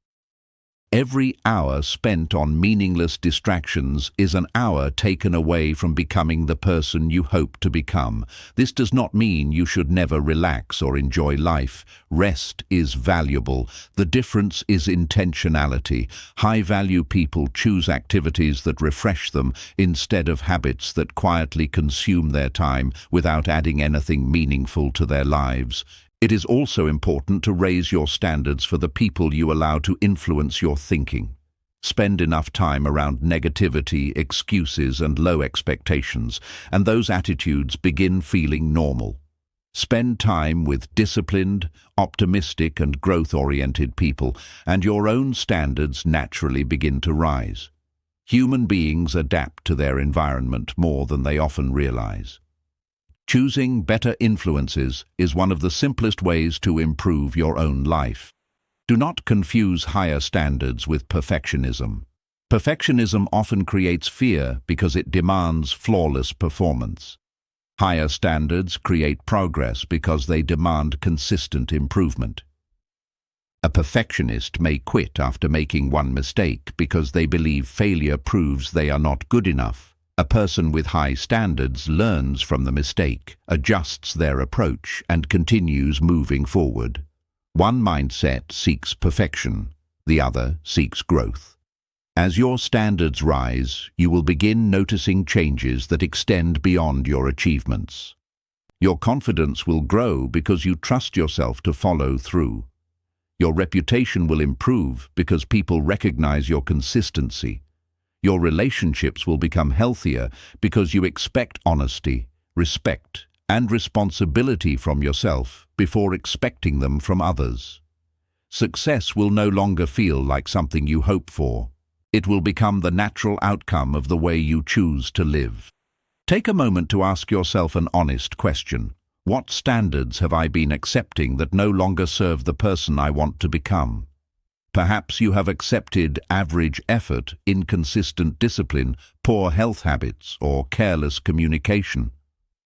A: Every hour spent on meaningless distractions is an hour taken away from becoming the person you hope to become. This does not mean you should never relax or enjoy life. Rest is valuable. The difference is intentionality. High-value people choose activities that refresh them instead of habits that quietly consume their time without adding anything meaningful to their lives. It is also important to raise your standards for the people you allow to influence your thinking. Spend enough time around negativity, excuses, and low expectations, and those attitudes begin feeling normal. Spend time with disciplined, optimistic and growth-oriented people, and your own standards naturally begin to rise. Human beings adapt to their environment more than they often realize. Choosing better influences is one of the simplest ways to improve your own life. Do not confuse higher standards with perfectionism. Perfectionism often creates fear because it demands flawless performance. Higher standards create progress because they demand consistent improvement. A perfectionist may quit after making one mistake because they believe failure proves they are not good enough. A person with high standards learns from the mistake, adjusts their approach, and continues moving forward. One mindset seeks perfection, the other seeks growth. As your standards rise, you will begin noticing changes that extend beyond your achievements. Your confidence will grow because you trust yourself to follow through. Your reputation will improve because people recognize your consistency. Your relationships will become healthier because you expect honesty, respect, and responsibility from yourself before expecting them from others. Success will no longer feel like something you hope for. It will become the natural outcome of the way you choose to live. Take a moment to ask yourself an honest question. What standards have I been accepting that no longer serve the person I want to become? Perhaps you have accepted average effort, inconsistent discipline, poor health habits, or careless communication.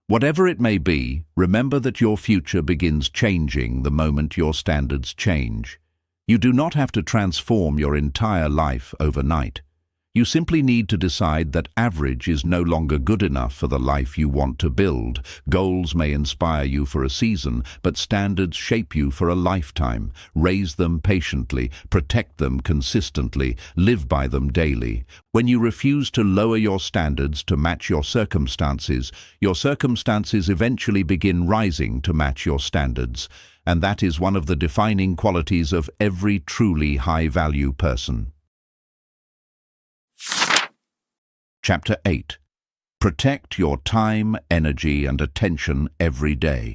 A: Whatever it may be, remember that your future begins changing the moment your standards change. You do not have to transform your entire life overnight. You simply need to decide that average is no longer good enough for the life you want to build. Goals may inspire you for a season, but standards shape you for a lifetime. Raise them patiently, protect them consistently, live by them daily. When you refuse to lower your standards to match your circumstances eventually begin rising to match your standards. And that is one of the defining qualities of every truly high-value person. Chapter 8. Protect your time, energy, and attention every day.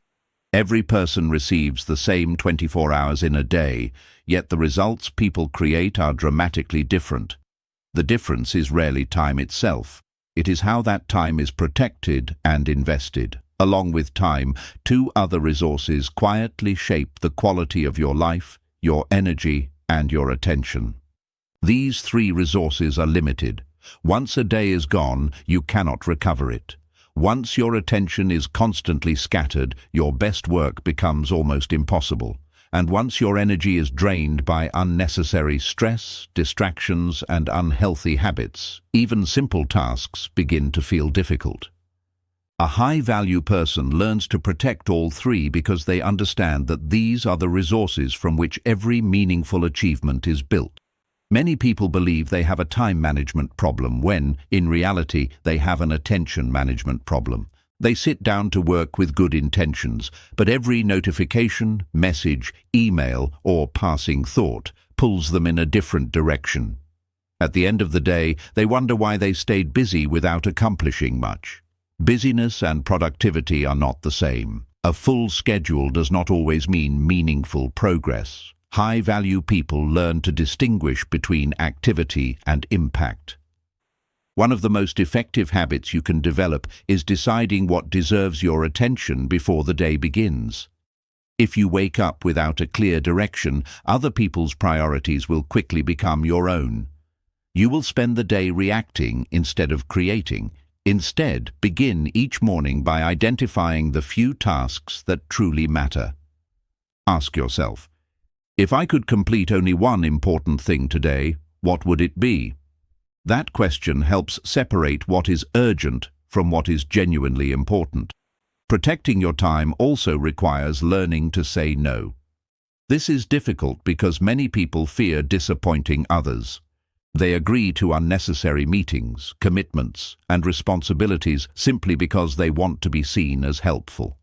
A: Every person receives the same 24 hours in a day, yet the results people create are dramatically different. The difference is rarely time itself. It is how that time is protected and invested. Along with time, two other resources quietly shape the quality of your life, your energy, and your attention. These three resources are limited. Once a day is gone, you cannot recover it. Once your attention is constantly scattered, your best work becomes almost impossible. And once your energy is drained by unnecessary stress, distractions, and unhealthy habits, even simple tasks begin to feel difficult. A high-value person learns to protect all three because they understand that these are the resources from which every meaningful achievement is built. Many people believe they have a time management problem when, in reality, they have an attention management problem. They sit down to work with good intentions, but every notification, message, email, or passing thought pulls them in a different direction. At the end of the day, they wonder why they stayed busy without accomplishing much. Busyness and productivity are not the same. A full schedule does not always mean meaningful progress. High-value people learn to distinguish between activity and impact. One of the most effective habits you can develop is deciding what deserves your attention before the day begins. If you wake up without a clear direction, other people's priorities will quickly become your own. You will spend the day reacting instead of creating. Instead, begin each morning by identifying the few tasks that truly matter. Ask yourself, if I could complete only one important thing today, what would it be? That question helps separate what is urgent from what is genuinely important. Protecting your time also requires learning to say no. This is difficult because many people fear disappointing others. They agree to unnecessary meetings, commitments, and responsibilities simply because they want to be seen as helpful.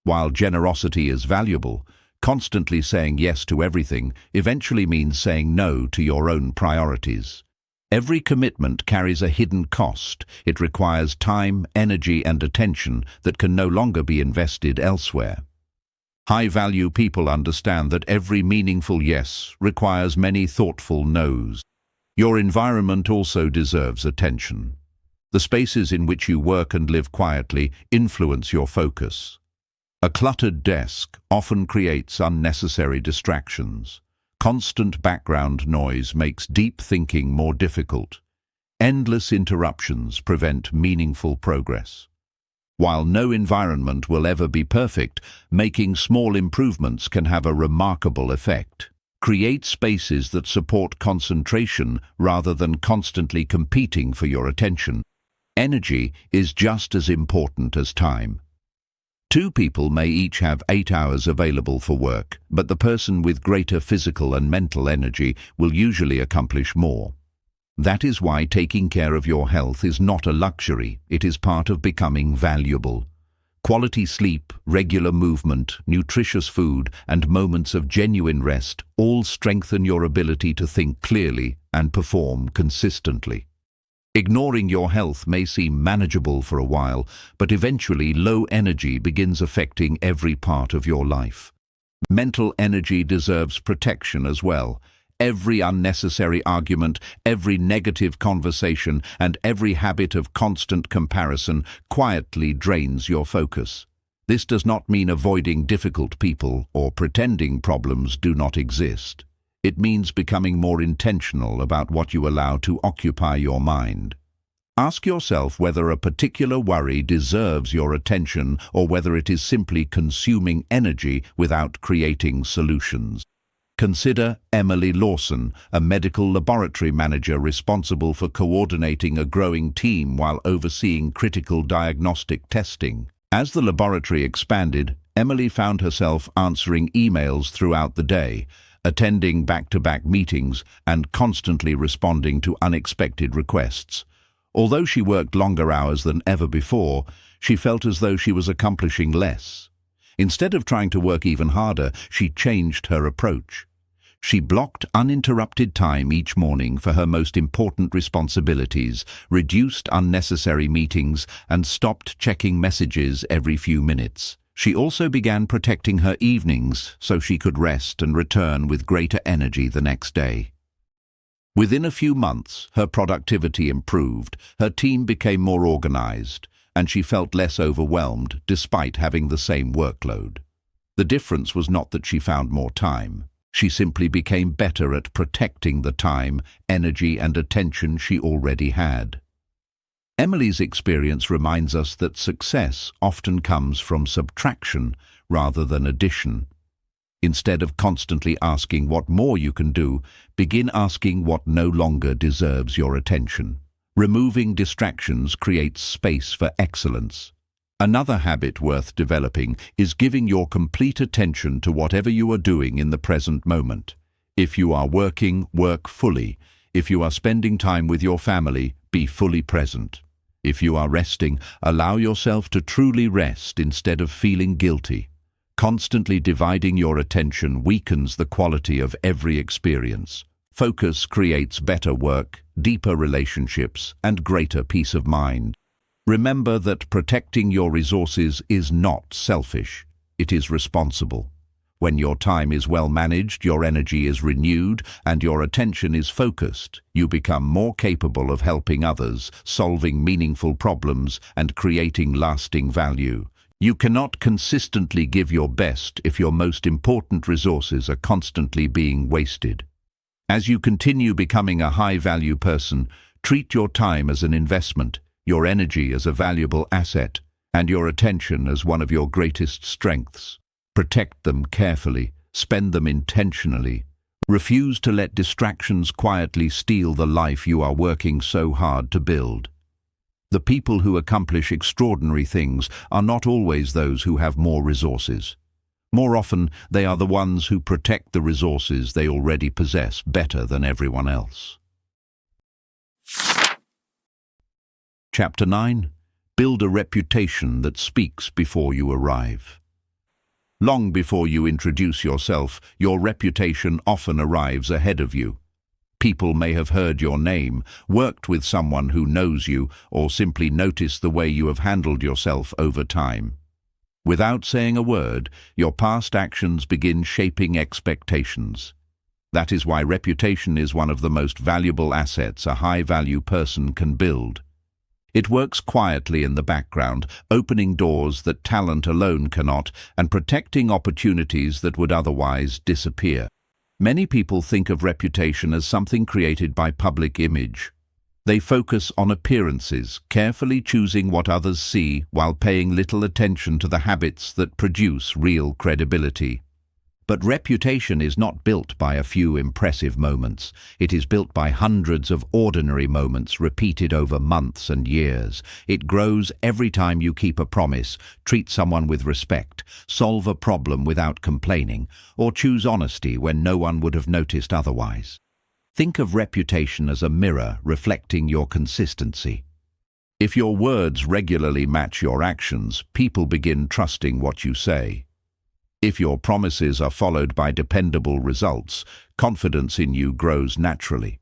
A: While generosity is valuable, constantly saying yes to everything eventually means saying no to your own priorities. Every commitment carries a hidden cost. It requires time, energy, and attention that can no longer be invested elsewhere. High-value people understand that every meaningful yes requires many thoughtful no's. Your environment also deserves attention. The spaces in which you work and live quietly influence your focus. A cluttered desk often creates unnecessary distractions. Constant background noise makes deep thinking more difficult. Endless interruptions prevent meaningful progress. While no environment will ever be perfect, making small improvements can have a remarkable effect. Create spaces that support concentration rather than constantly competing for your attention. Energy is just as important as time. Two people may each have 8 hours available for work, but the person with greater physical and mental energy will usually accomplish more. That is why taking care of your health is not a luxury, it is part of becoming valuable. Quality sleep, regular movement, nutritious food, and moments of genuine rest all strengthen your ability to think clearly and perform consistently. Ignoring your health may seem manageable for a while, but eventually low energy begins affecting every part of your life. Mental energy deserves protection as well. Every unnecessary argument, every negative conversation, and every habit of constant comparison quietly drains your focus. This does not mean avoiding difficult people or pretending problems do not exist. It means becoming more intentional about what you allow to occupy your mind. Ask yourself whether a particular worry deserves your attention or whether it is simply consuming energy without creating solutions. Consider Emily Lawson, a medical laboratory manager responsible for coordinating a growing team while overseeing critical diagnostic testing. As the laboratory expanded, Emily found herself answering emails throughout the day, attending back-to-back meetings, and constantly responding to unexpected requests. Although she worked longer hours than ever before, she felt as though she was accomplishing less. Instead of trying to work even harder, she changed her approach. She blocked uninterrupted time each morning for her most important responsibilities, reduced unnecessary meetings, and stopped checking messages every few minutes. She also began protecting her evenings so she could rest and return with greater energy the next day. Within a few months, her productivity improved, her team became more organized, and she felt less overwhelmed despite having the same workload. The difference was not that she found more time. She simply became better at protecting the time, energy, and attention she already had. Emily's experience reminds us that success often comes from subtraction rather than addition. Instead of constantly asking what more you can do, begin asking what no longer deserves your attention. Removing distractions creates space for excellence. Another habit worth developing is giving your complete attention to whatever you are doing in the present moment. If you are working, work fully. If you are spending time with your family, be fully present. If you are resting, allow yourself to truly rest instead of feeling guilty. Constantly dividing your attention weakens the quality of every experience. Focus creates better work, deeper relationships, and greater peace of mind. Remember that protecting your resources is not selfish. It is responsible. When your time is well managed, your energy is renewed, and your attention is focused, you become more capable of helping others, solving meaningful problems, and creating lasting value. You cannot consistently give your best if your most important resources are constantly being wasted. As you continue becoming a high-value person, treat your time as an investment, your energy as a valuable asset, and your attention as one of your greatest strengths. Protect them carefully, spend them intentionally. Refuse to let distractions quietly steal the life you are working so hard to build. The people who accomplish extraordinary things are not always those who have more resources. More often, they are the ones who protect the resources they already possess better than everyone else. Chapter 9. Build a reputation that speaks before you arrive. Long before you introduce yourself, your reputation often arrives ahead of you. People may have heard your name, worked with someone who knows you, or simply noticed the way you have handled yourself over time. Without saying a word, your past actions begin shaping expectations. That is why reputation is one of the most valuable assets a high-value person can build. It works quietly in the background, opening doors that talent alone cannot, and protecting opportunities that would otherwise disappear. Many people think of reputation as something created by public image. They focus on appearances, carefully choosing what others see while paying little attention to the habits that produce real credibility. But reputation is not built by a few impressive moments. It is built by hundreds of ordinary moments repeated over months and years. It grows every time you keep a promise, treat someone with respect, solve a problem without complaining, or choose honesty when no one would have noticed otherwise. Think of reputation as a mirror reflecting your consistency. If your words regularly match your actions, people begin trusting what you say. If your promises are followed by dependable results, confidence in you grows naturally.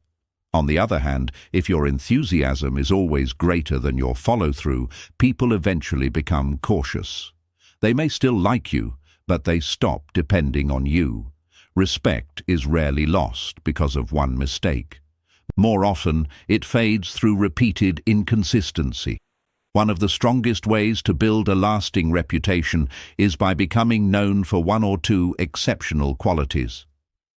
A: On the other hand, if your enthusiasm is always greater than your follow-through, people eventually become cautious. They may still like you, but they stop depending on you. Respect is rarely lost because of one mistake. More often, it fades through repeated inconsistency. One of the strongest ways to build a lasting reputation is by becoming known for one or two exceptional qualities.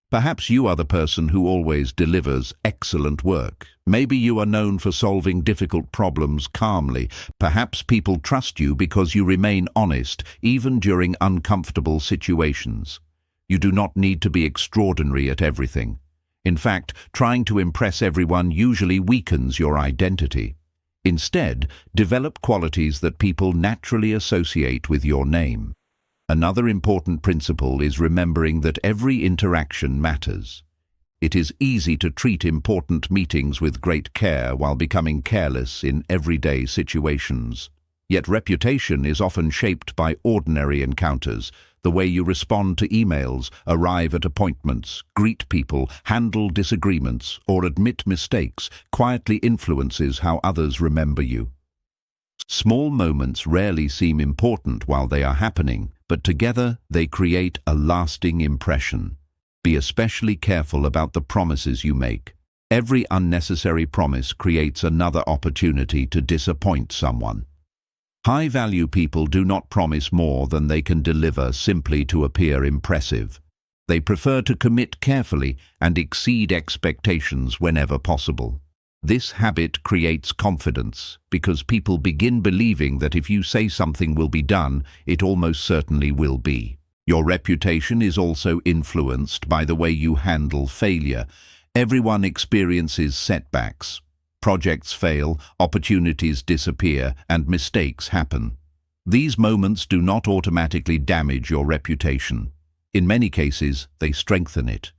A: Perhaps you are the person who always delivers excellent work. Maybe you are known for solving difficult problems calmly. Perhaps people trust you because you remain honest, even during uncomfortable situations. You do not need to be extraordinary at everything. In fact, trying to impress everyone usually weakens your identity. Instead, develop qualities that people naturally associate with your name. Another important principle is remembering that every interaction matters. It is easy to treat important meetings with great care while becoming careless in everyday situations. Yet reputation is often shaped by ordinary encounters. The way you respond to emails, arrive at appointments, greet people, handle disagreements, or admit mistakes quietly influences how others remember you. Small moments rarely seem important while they are happening, but together they create a lasting impression. Be especially careful about the promises you make. Every unnecessary promise creates another opportunity to disappoint someone. High-value people do not promise more than they can deliver simply to appear impressive. They prefer to commit carefully and exceed expectations whenever possible. This habit creates confidence because people begin believing that if you say something will be done, it almost certainly will be. Your reputation is also influenced by the way you handle failure. Everyone experiences setbacks. Projects fail, opportunities disappear, and mistakes happen. These moments do not automatically damage your reputation. In many cases, they strengthen it.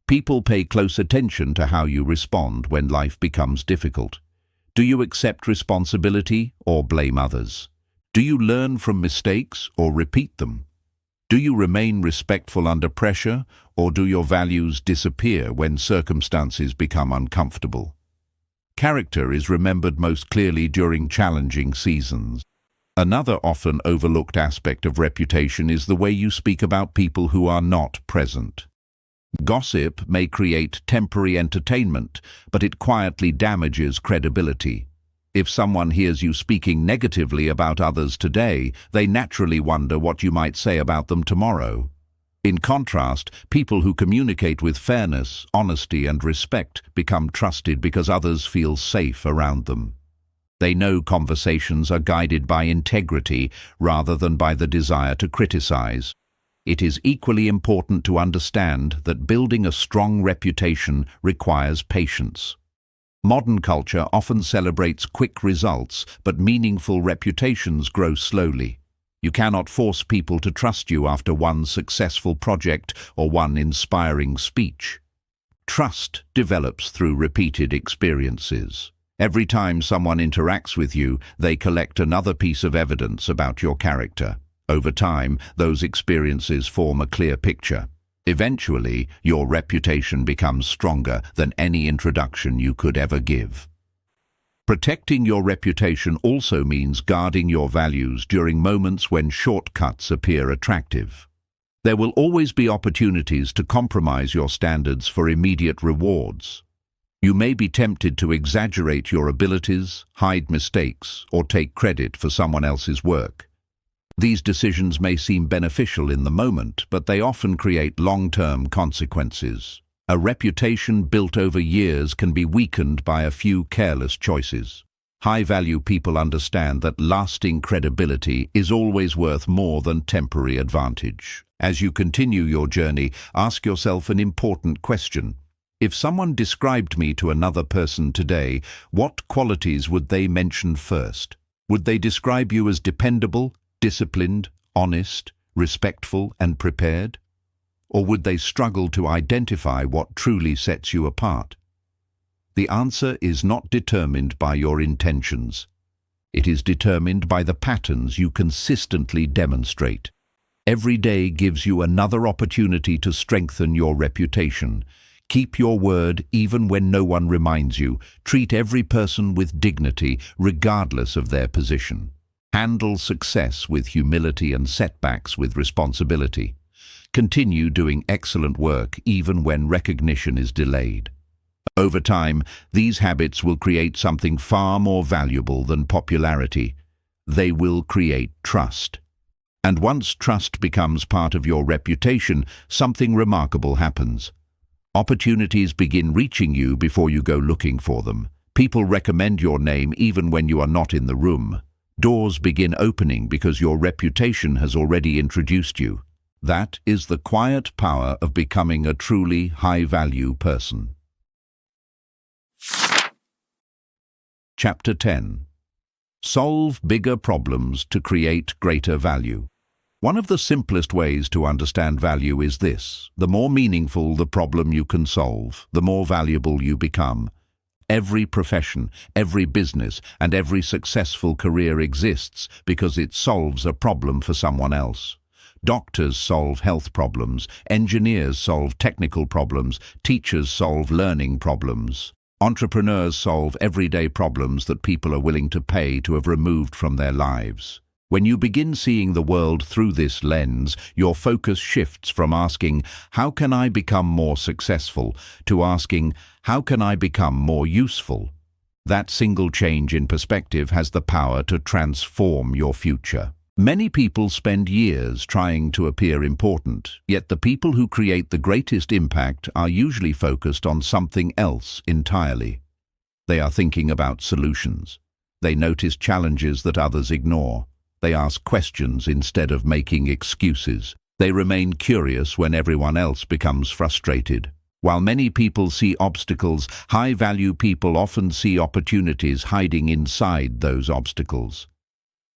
A: People pay close attention to how you respond when life becomes difficult. Do you accept responsibility or blame others? Do you learn from mistakes or repeat them? Do you remain respectful under pressure, or do your values disappear when circumstances become uncomfortable? Character is remembered most clearly during challenging seasons. Another often overlooked aspect of reputation is the way you speak about people who are not present. Gossip may create temporary entertainment, but it quietly damages credibility. If someone hears you speaking negatively about others today, they naturally wonder what you might say about them tomorrow. In contrast, people who communicate with fairness, honesty, and respect become trusted because others feel safe around them. They know conversations are guided by integrity rather than by the desire to criticize. It is equally important to understand that building a strong reputation requires patience. Modern culture often celebrates quick results, but meaningful reputations grow slowly. You cannot force people to trust you after one successful project or one inspiring speech. Trust develops through repeated experiences. Every time someone interacts with you, they collect another piece of evidence about your character. Over time, those experiences form a clear picture. Eventually, your reputation becomes stronger than any introduction you could ever give. Protecting your reputation also means guarding your values during moments when shortcuts appear attractive. There will always be opportunities to compromise your standards for immediate rewards. You may be tempted to exaggerate your abilities, hide mistakes, or take credit for someone else's work. These decisions may seem beneficial in the moment, but they often create long-term consequences. A reputation built over years can be weakened by a few careless choices. High-value people understand that lasting credibility is always worth more than temporary advantage. As you continue your journey, ask yourself an important question. If someone described me to another person today, what qualities would they mention first? Would they describe you as dependable, disciplined, honest, respectful, and prepared? Or would they struggle to identify what truly sets you apart? The answer is not determined by your intentions. It is determined by the patterns you consistently demonstrate. Every day gives you another opportunity to strengthen your reputation. Keep your word even when no one reminds you. Treat every person with dignity, regardless of their position. Handle success with humility and setbacks with responsibility. Continue doing excellent work even when recognition is delayed. Over time, these habits will create something far more valuable than popularity. They will create trust. And once trust becomes part of your reputation, something remarkable happens. Opportunities begin reaching you before you go looking for them. People recommend your name even when you are not in the room. Doors begin opening because your reputation has already introduced you. That is the quiet power of becoming a truly high-value person. Chapter 10. Solve bigger problems to create greater value. One of the simplest ways to understand value is this: the more meaningful the problem you can solve, the more valuable you become. Every profession, every business, and every successful career exists because it solves a problem for someone else. Doctors solve health problems, engineers solve technical problems, teachers solve learning problems. Entrepreneurs solve everyday problems that people are willing to pay to have removed from their lives. When you begin seeing the world through this lens, your focus shifts from asking, "How can I become more successful?" to asking, "How can I become more useful?" That single change in perspective has the power to transform your future. Many people spend years trying to appear important, yet the people who create the greatest impact are usually focused on something else entirely. They are thinking about solutions. They notice challenges that others ignore. They ask questions instead of making excuses. They remain curious when everyone else becomes frustrated. While many people see obstacles, high-value people often see opportunities hiding inside those obstacles.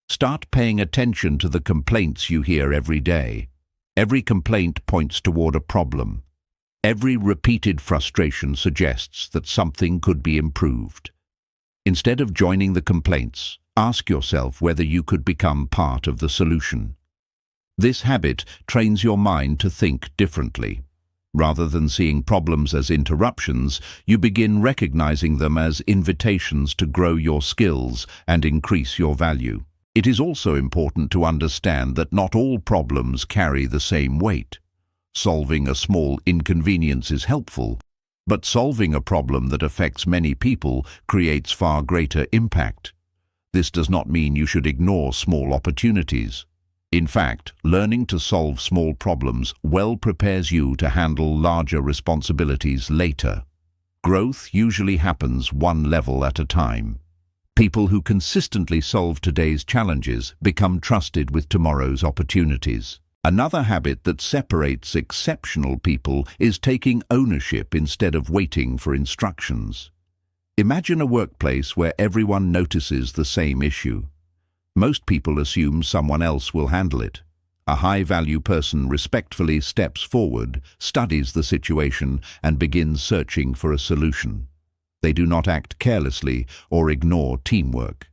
A: Start paying attention to the complaints you hear every day. Every complaint points toward a problem. Every repeated frustration suggests that something could be improved. Instead of joining the complaints, ask yourself whether you could become part of the solution. This habit trains your mind to think differently. Rather than seeing problems as interruptions, you begin recognizing them as invitations to grow your skills and increase your value. It is also important to understand that not all problems carry the same weight. Solving a small inconvenience is helpful, but solving a problem that affects many people creates far greater impact. This does not mean you should ignore small opportunities. In fact, learning to solve small problems well prepares you to handle larger responsibilities later. Growth usually happens one level at a time. People who consistently solve today's challenges become trusted with tomorrow's opportunities. Another habit that separates exceptional people is taking ownership instead of waiting for instructions. Imagine a workplace where everyone notices the same issue. Most people assume someone else will handle it. A high-value person respectfully steps forward, studies the situation, and begins searching for a solution. They do not act carelessly or ignore teamwork.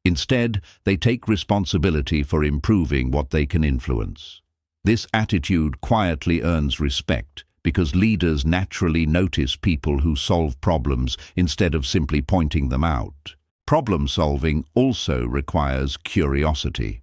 A: Instead, they take responsibility for improving what they can influence. This attitude quietly earns respect because leaders naturally notice people who solve problems instead of simply pointing them out. Problem solving also requires curiosity.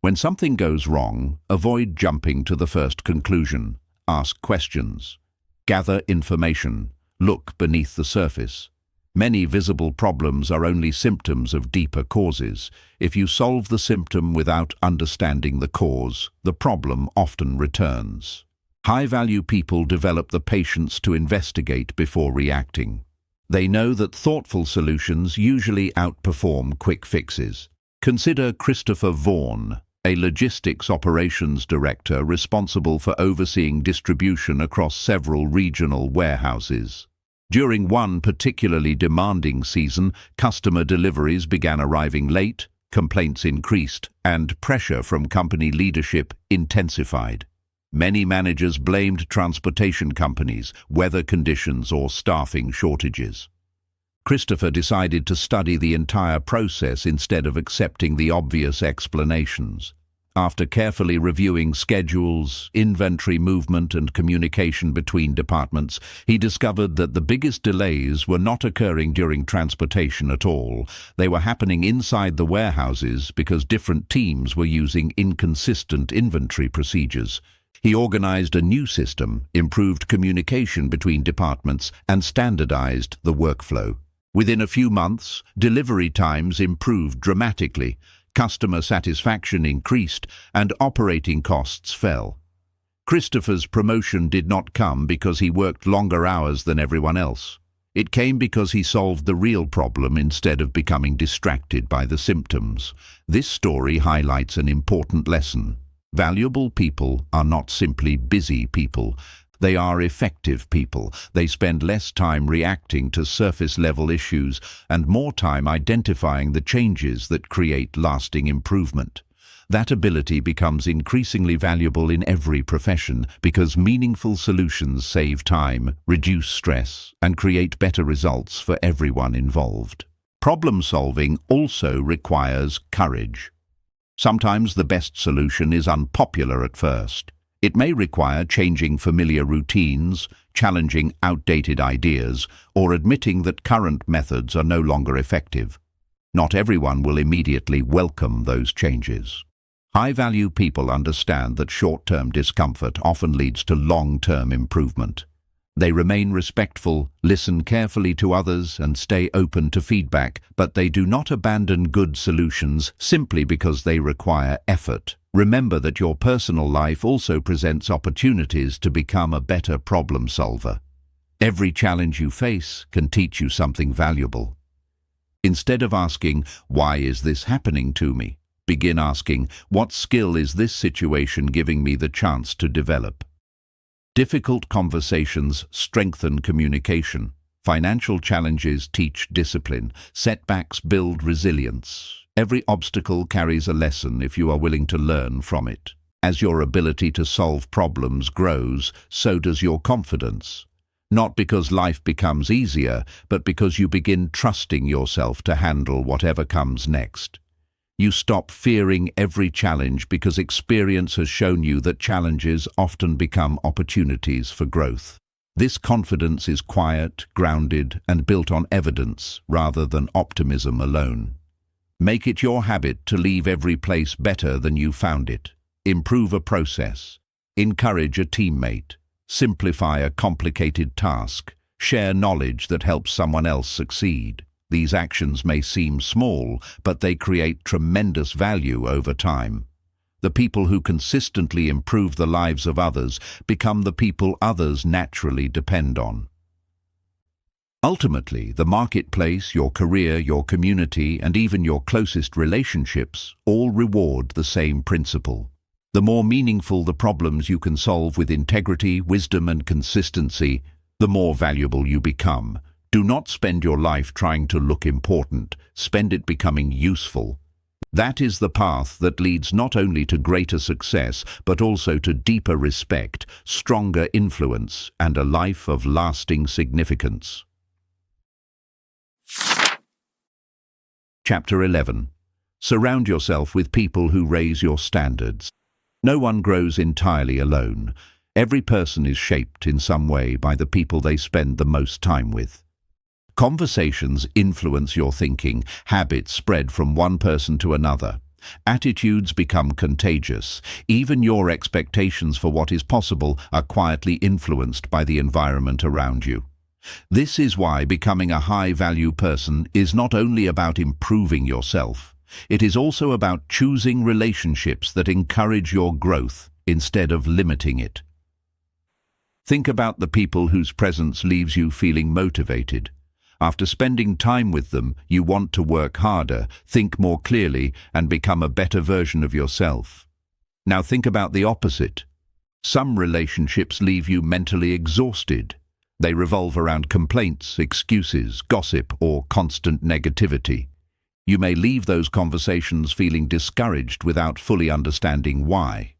A: When something goes wrong, avoid jumping to the first conclusion. Ask questions. Gather information. Look beneath the surface. Many visible problems are only symptoms of deeper causes. If you solve the symptom without understanding the cause, the problem often returns. High-value people develop the patience to investigate before reacting. They know that thoughtful solutions usually outperform quick fixes. Consider Christopher Vaughan, a logistics operations director responsible for overseeing distribution across several regional warehouses. During one particularly demanding season, customer deliveries began arriving late, complaints increased, and pressure from company leadership intensified. Many managers blamed transportation companies, weather conditions, or staffing shortages. Christopher decided to study the entire process instead of accepting the obvious explanations. After carefully reviewing schedules, inventory movement, and communication between departments, he discovered that the biggest delays were not occurring during transportation at all. They were happening inside the warehouses because different teams were using inconsistent inventory procedures. He organized a new system, improved communication between departments, and standardized the workflow. Within a few months, delivery times improved dramatically, customer satisfaction increased, and operating costs fell. Christopher's promotion did not come because he worked longer hours than everyone else. It came because he solved the real problem instead of becoming distracted by the symptoms. This story highlights an important lesson. Valuable people are not simply busy people. They are effective people. They spend less time reacting to surface-level issues and more time identifying the changes that create lasting improvement. That ability becomes increasingly valuable in every profession because meaningful solutions save time, reduce stress, and create better results for everyone involved. Problem-solving also requires courage. Sometimes the best solution is unpopular at first. It may require changing familiar routines, challenging outdated ideas, or admitting that current methods are no longer effective. Not everyone will immediately welcome those changes. High-value people understand that short-term discomfort often leads to long-term improvement. They remain respectful, listen carefully to others, and stay open to feedback, but they do not abandon good solutions simply because they require effort. Remember that your personal life also presents opportunities to become a better problem solver. Every challenge you face can teach you something valuable. Instead of asking, "Why is this happening to me?" begin asking, "What skill is this situation giving me the chance to develop?" Difficult conversations strengthen communication. Financial challenges teach discipline. Setbacks build resilience. Every obstacle carries a lesson if you are willing to learn from it. As your ability to solve problems grows, so does your confidence. Not because life becomes easier, but because you begin trusting yourself to handle whatever comes next. You stop fearing every challenge because experience has shown you that challenges often become opportunities for growth. This confidence is quiet, grounded, and built on evidence rather than optimism alone. Make it your habit to leave every place better than you found it. Improve a process. Encourage a teammate. Simplify a complicated task. Share knowledge that helps someone else succeed. These actions may seem small, but they create tremendous value over time. The people who consistently improve the lives of others become the people others naturally depend on. Ultimately, the marketplace, your career, your community, and even your closest relationships all reward the same principle. The more meaningful the problems you can solve with integrity, wisdom, and consistency, the more valuable you become. Do not spend your life trying to look important. Spend it becoming useful. That is the path that leads not only to greater success, but also to deeper respect, stronger influence, and a life of lasting significance. Chapter 11. Surround yourself with people who raise your standards. No one grows entirely alone. Every person is shaped in some way by the people they spend the most time with. Conversations influence your thinking, habits spread from one person to another. Attitudes become contagious. Even your expectations for what is possible are quietly influenced by the environment around you. This is why becoming a high-value person is not only about improving yourself, it is also about choosing relationships that encourage your growth instead of limiting it. Think about the people whose presence leaves you feeling motivated. After spending time with them, you want to work harder, think more clearly, and become a better version of yourself. Now think about the opposite. Some relationships leave you mentally exhausted. They revolve around complaints, excuses, gossip, or constant negativity. You may leave those conversations feeling discouraged without fully understanding why.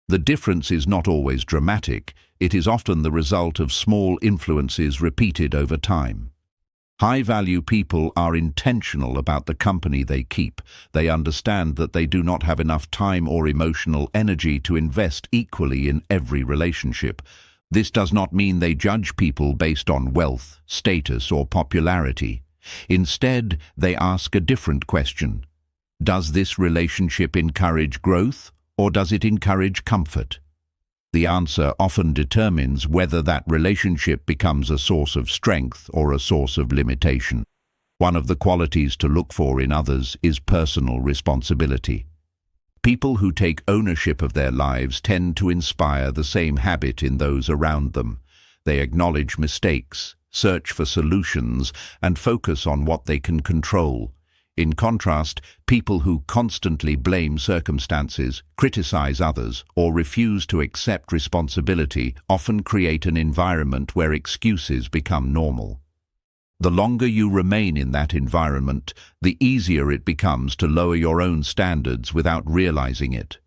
A: The difference is not always dramatic. It is often the result of small influences repeated over time. High-value people are intentional about the company they keep. They understand that they do not have enough time or emotional energy to invest equally in every relationship. This does not mean they judge people based on wealth, status, or popularity. Instead, they ask a different question. Does this relationship encourage growth, or does it encourage comfort? The answer often determines whether that relationship becomes a source of strength or a source of limitation. One of the qualities to look for in others is personal responsibility. People who take ownership of their lives tend to inspire the same habit in those around them. They acknowledge mistakes, search for solutions, and focus on what they can control. In contrast, people who constantly blame circumstances, criticize others, or refuse to accept responsibility often create an environment where excuses become normal. The longer you remain in that environment, the easier it becomes to lower your own standards without realizing it.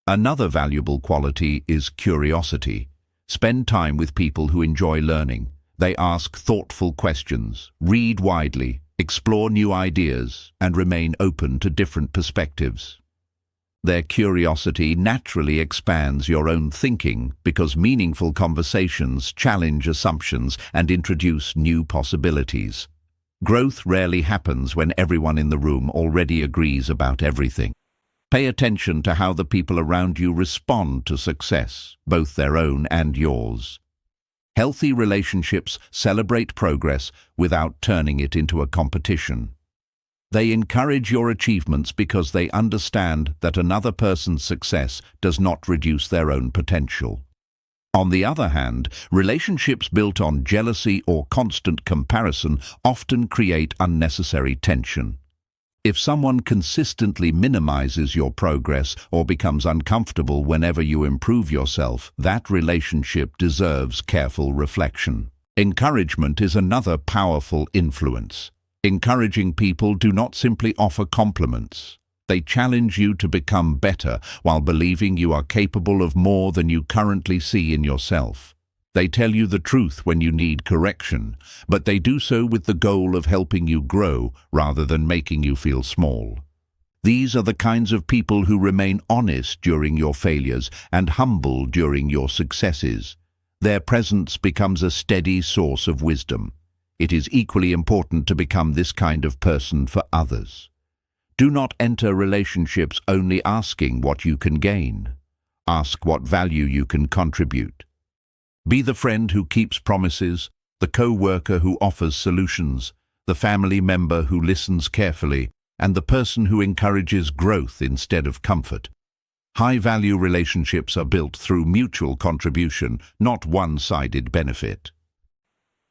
A: Another valuable quality is curiosity. Spend time with people who enjoy learning. They ask thoughtful questions, read widely, explore new ideas, and remain open to different perspectives. Their curiosity naturally expands your own thinking because meaningful conversations challenge assumptions and introduce new possibilities. Growth rarely happens when everyone in the room already agrees about everything. Pay attention to how the people around you respond to success, both their own and yours. Healthy relationships celebrate progress without turning it into a competition. They encourage your achievements because they understand that another person's success does not reduce their own potential. On the other hand, relationships built on jealousy or constant comparison often create unnecessary tension. If someone consistently minimizes your progress or becomes uncomfortable whenever you improve yourself, that relationship deserves careful reflection. Encouragement is another powerful influence. Encouraging people do not simply offer compliments. They challenge you to become better while believing you are capable of more than you currently see in yourself. They tell you the truth when you need correction, but they do so with the goal of helping you grow rather than making you feel small. These are the kinds of people who remain honest during your failures and humble during your successes. Their presence becomes a steady source of wisdom. It is equally important to become this kind of person for others. Do not enter relationships only asking what you can gain. Ask what value you can contribute. Be the friend who keeps promises, the co-worker who offers solutions, the family member who listens carefully, and the person who encourages growth instead of comfort. High-value relationships are built through mutual contribution, not one-sided benefit.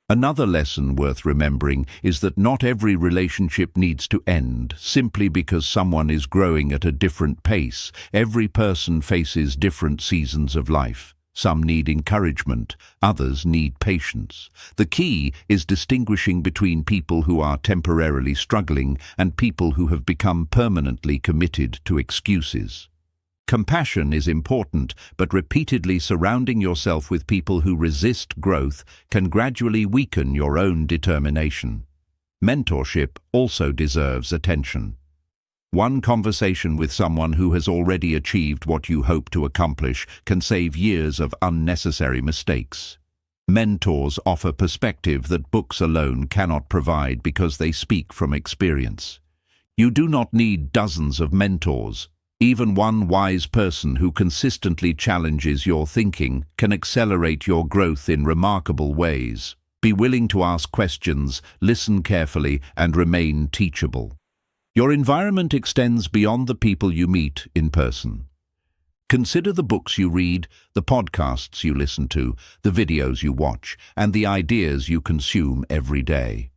A: Another lesson worth remembering is that not every relationship needs to end simply because someone is growing at a different pace. Every person faces different seasons of life. Some need encouragement, others need patience. The key is distinguishing between people who are temporarily struggling and people who have become permanently committed to excuses. Compassion is important, but repeatedly surrounding yourself with people who resist growth can gradually weaken your own determination. Mentorship also deserves attention. One conversation with someone who has already achieved what you hope to accomplish can save years of unnecessary mistakes. Mentors offer perspective that books alone cannot provide because they speak from experience. You do not need dozens of mentors. Even one wise person who consistently challenges your thinking can accelerate your growth in remarkable ways. Be willing to ask questions, listen carefully, and remain teachable. Your environment extends beyond the people you meet in person. Consider the books you read, the podcasts you listen to, the videos you watch, and the ideas you consume every day.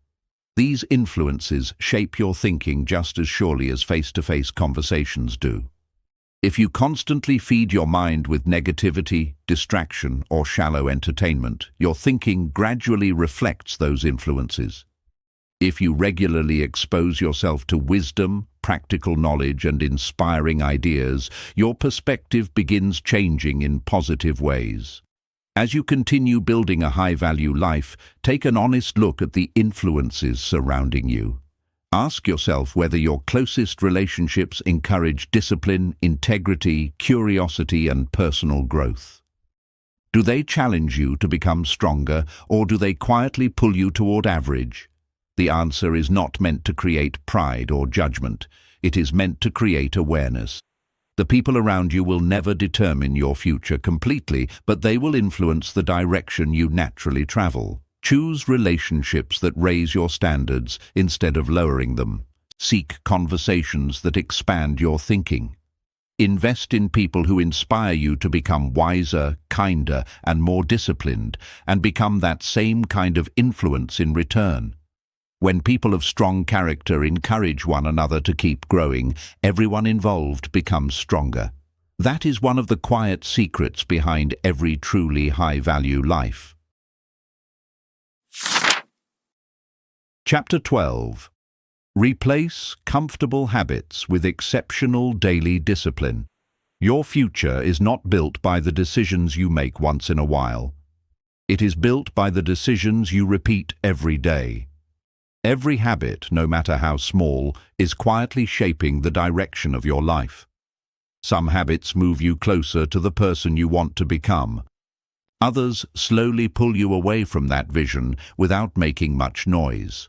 A: These influences shape your thinking just as surely as face-to-face conversations do. If you constantly feed your mind with negativity, distraction, or shallow entertainment, your thinking gradually reflects those influences. If you regularly expose yourself to wisdom, practical knowledge, and inspiring ideas, your perspective begins changing in positive ways. As you continue building a high-value life, take an honest look at the influences surrounding you. Ask yourself whether your closest relationships encourage discipline, integrity, curiosity, and personal growth. Do they challenge you to become stronger, or do they quietly pull you toward average? The answer is not meant to create pride or judgment. It is meant to create awareness. The people around you will never determine your future completely, but they will influence the direction you naturally travel. Choose relationships that raise your standards instead of lowering them. Seek conversations that expand your thinking. Invest in people who inspire you to become wiser, kinder, and more disciplined, and become that same kind of influence in return. When people of strong character encourage one another to keep growing, everyone involved becomes stronger. That is one of the quiet secrets behind every truly high-value life. Chapter 12. Replace comfortable habits with exceptional daily discipline. Your future is not built by the decisions you make once in a while. It is built by the decisions you repeat every day. Every habit, no matter how small, is quietly shaping the direction of your life. Some habits move you closer to the person you want to become. Others slowly pull you away from that vision without making much noise.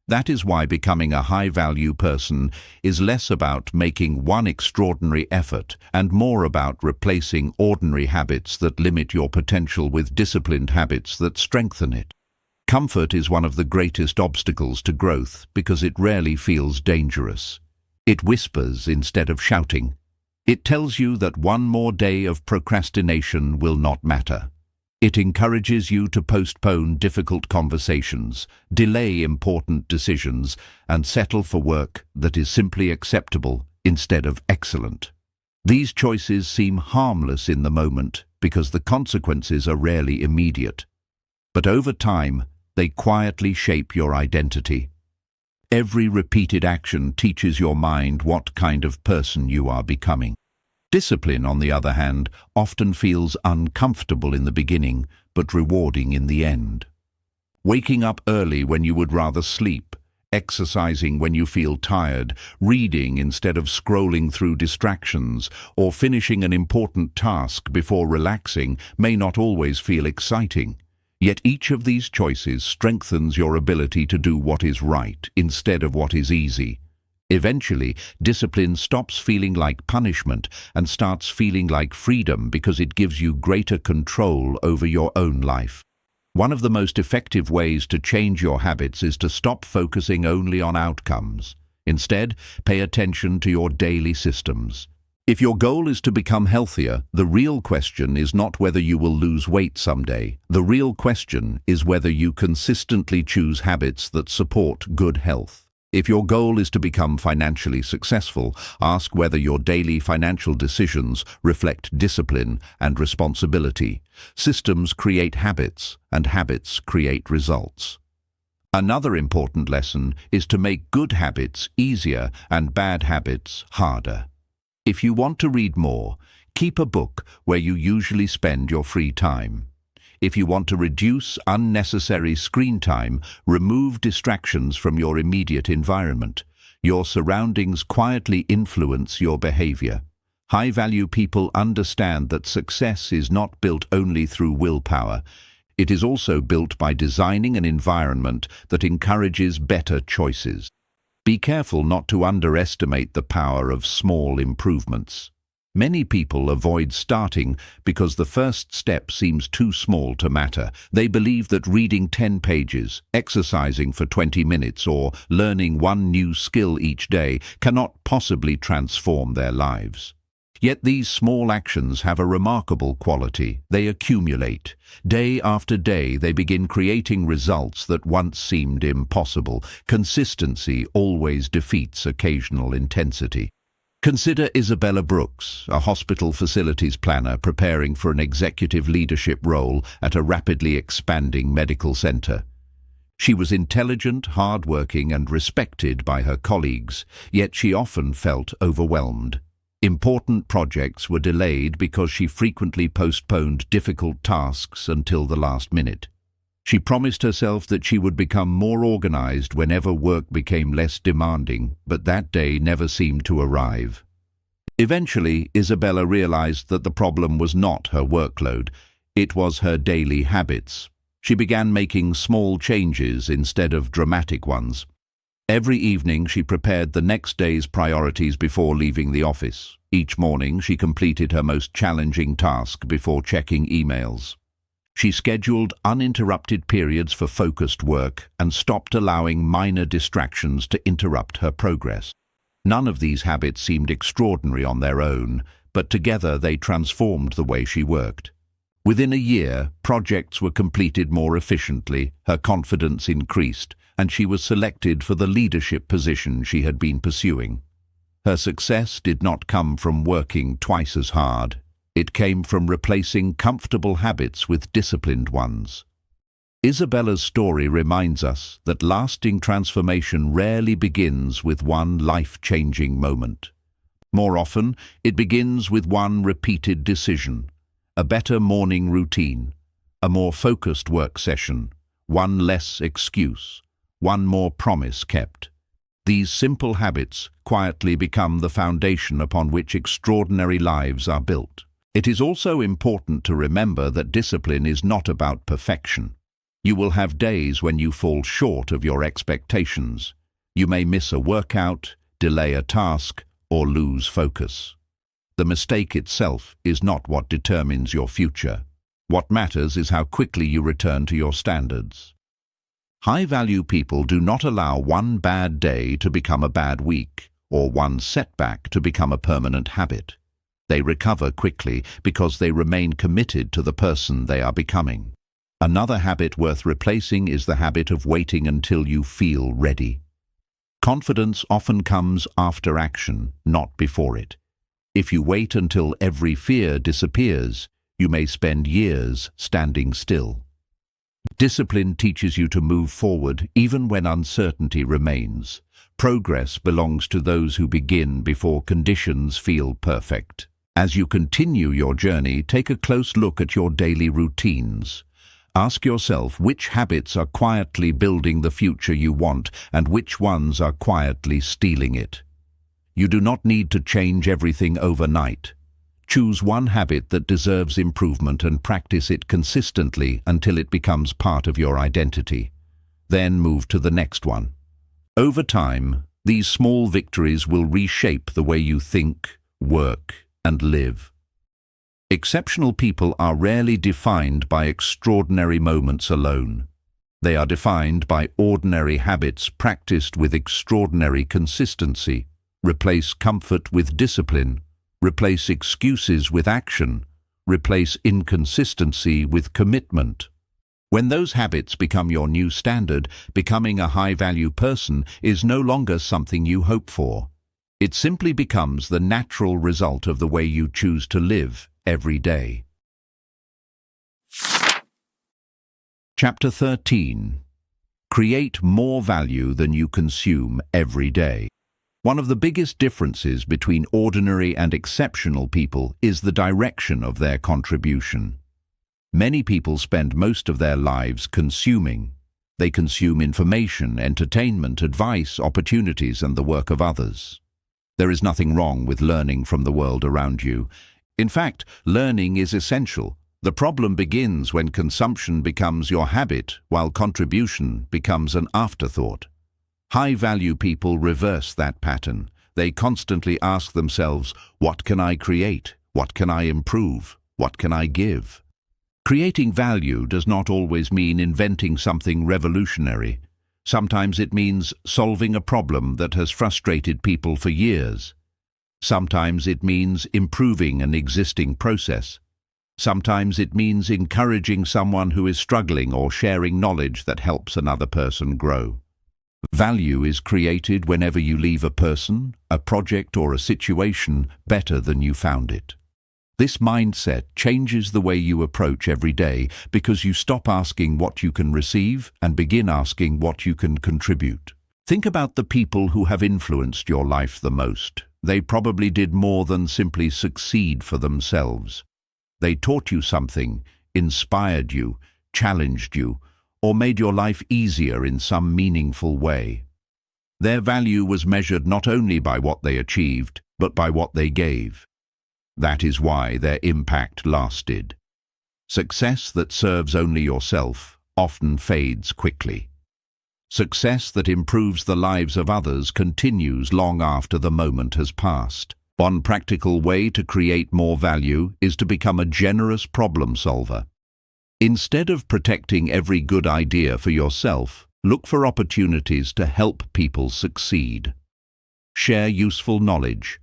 A: That is why becoming a high-value person is less about making one extraordinary effort and more about replacing ordinary habits that limit your potential with disciplined habits that strengthen it. Comfort is one of the greatest obstacles to growth because it rarely feels dangerous. It whispers instead of shouting. It tells you that one more day of procrastination will not matter. It encourages you to postpone difficult conversations, delay important decisions, and settle for work that is simply acceptable instead of excellent. These choices seem harmless in the moment because the consequences are rarely immediate. But over time, they quietly shape your identity. Every repeated action teaches your mind what kind of person you are becoming. Discipline, on the other hand, often feels uncomfortable in the beginning, but rewarding in the end. Waking up early when you would rather sleep, exercising when you feel tired, reading instead of scrolling through distractions, or finishing an important task before relaxing may not always feel exciting. Yet each of these choices strengthens your ability to do what is right instead of what is easy. Eventually, discipline stops feeling like punishment and starts feeling like freedom because it gives you greater control over your own life. One of the most effective ways to change your habits is to stop focusing only on outcomes. Instead, pay attention to your daily systems. If your goal is to become healthier, the real question is not whether you will lose weight someday. The real question is whether you consistently choose habits that support good health. If your goal is to become financially successful, ask whether your daily financial decisions reflect discipline and responsibility. Systems create habits, and habits create results. Another important lesson is to make good habits easier and bad habits harder. If you want to read more, keep a book where you usually spend your free time. If you want to reduce unnecessary screen time, remove distractions from your immediate environment. Your surroundings quietly influence your behavior. High-value people understand that success is not built only through willpower. It is also built by designing an environment that encourages better choices. Be careful not to underestimate the power of small improvements. Many people avoid starting because the first step seems too small to matter. They believe that reading 10 pages, exercising for 20 minutes, or learning one new skill each day cannot possibly transform their lives. Yet these small actions have a remarkable quality. They accumulate. Day after day, they begin creating results that once seemed impossible. Consistency always defeats occasional intensity. Consider Isabella Brooks, a hospital facilities planner preparing for an executive leadership role at a rapidly expanding medical center. She was intelligent, hardworking, and respected by her colleagues, yet she often felt overwhelmed. Important projects were delayed because she frequently postponed difficult tasks until the last minute. She promised herself that she would become more organized whenever work became less demanding, but that day never seemed to arrive. Eventually, Isabella realized that the problem was not her workload, it was her daily habits. She began making small changes instead of dramatic ones. Every evening she prepared the next day's priorities before leaving the office. Each morning she completed her most challenging task before checking emails. She scheduled uninterrupted periods for focused work and stopped allowing minor distractions to interrupt her progress. None of these habits seemed extraordinary on their own, but together they transformed the way she worked. Within a year, projects were completed more efficiently, her confidence increased, and she was selected for the leadership position she had been pursuing. Her success did not come from working twice as hard. It came from replacing comfortable habits with disciplined ones. Isabella's story reminds us that lasting transformation rarely begins with one life-changing moment. More often, it begins with one repeated decision, a better morning routine, a more focused work session, one less excuse, one more promise kept. These simple habits quietly become the foundation upon which extraordinary lives are built. It is also important to remember that discipline is not about perfection. You will have days when you fall short of your expectations. You may miss a workout, delay a task, or lose focus. The mistake itself is not what determines your future. What matters is how quickly you return to your standards. High-value people do not allow one bad day to become a bad week, or one setback to become a permanent habit. They recover quickly because they remain committed to the person they are becoming. Another habit worth replacing is the habit of waiting until you feel ready. Confidence often comes after action, not before it. If you wait until every fear disappears, you may spend years standing still. Discipline teaches you to move forward even when uncertainty remains. Progress belongs to those who begin before conditions feel perfect. As you continue your journey, take a close look at your daily routines. Ask yourself which habits are quietly building the future you want and which ones are quietly stealing it. You do not need to change everything overnight. Choose one habit that deserves improvement and practice it consistently until it becomes part of your identity. Then move to the next one. Over time, these small victories will reshape the way you think, work, and live. Exceptional people are rarely defined by extraordinary moments alone. They are defined by ordinary habits practiced with extraordinary consistency. Replace comfort with discipline. Replace excuses with action. Replace inconsistency with commitment. When those habits become your new standard, becoming a high-value person is no longer something you hope for. It simply becomes the natural result of the way you choose to live every day. Chapter 13. Create more value than you consume every day. One of the biggest differences between ordinary and exceptional people is the direction of their contribution. Many people spend most of their lives consuming. They consume information, entertainment, advice, opportunities, and the work of others. There is nothing wrong with learning from the world around you. In fact, learning is essential. The problem begins when consumption becomes your habit, while contribution becomes an afterthought. High-value people reverse that pattern. They constantly ask themselves, what can I create? What can I improve? What can I give? Creating value does not always mean inventing something revolutionary. Sometimes it means solving a problem that has frustrated people for years. Sometimes it means improving an existing process. Sometimes it means encouraging someone who is struggling or sharing knowledge that helps another person grow. Value is created whenever you leave a person, a project, or a situation better than you found it. This mindset changes the way you approach every day because you stop asking what you can receive and begin asking what you can contribute. Think about the people who have influenced your life the most. They probably did more than simply succeed for themselves. They taught you something, inspired you, challenged you, or made your life easier in some meaningful way. Their value was measured not only by what they achieved, but by what they gave. That is why their impact lasted. Success that serves only yourself often fades quickly. Success that improves the lives of others continues long after the moment has passed. One practical way to create more value is to become a generous problem solver. Instead of protecting every good idea for yourself, look for opportunities to help people succeed. Share useful knowledge.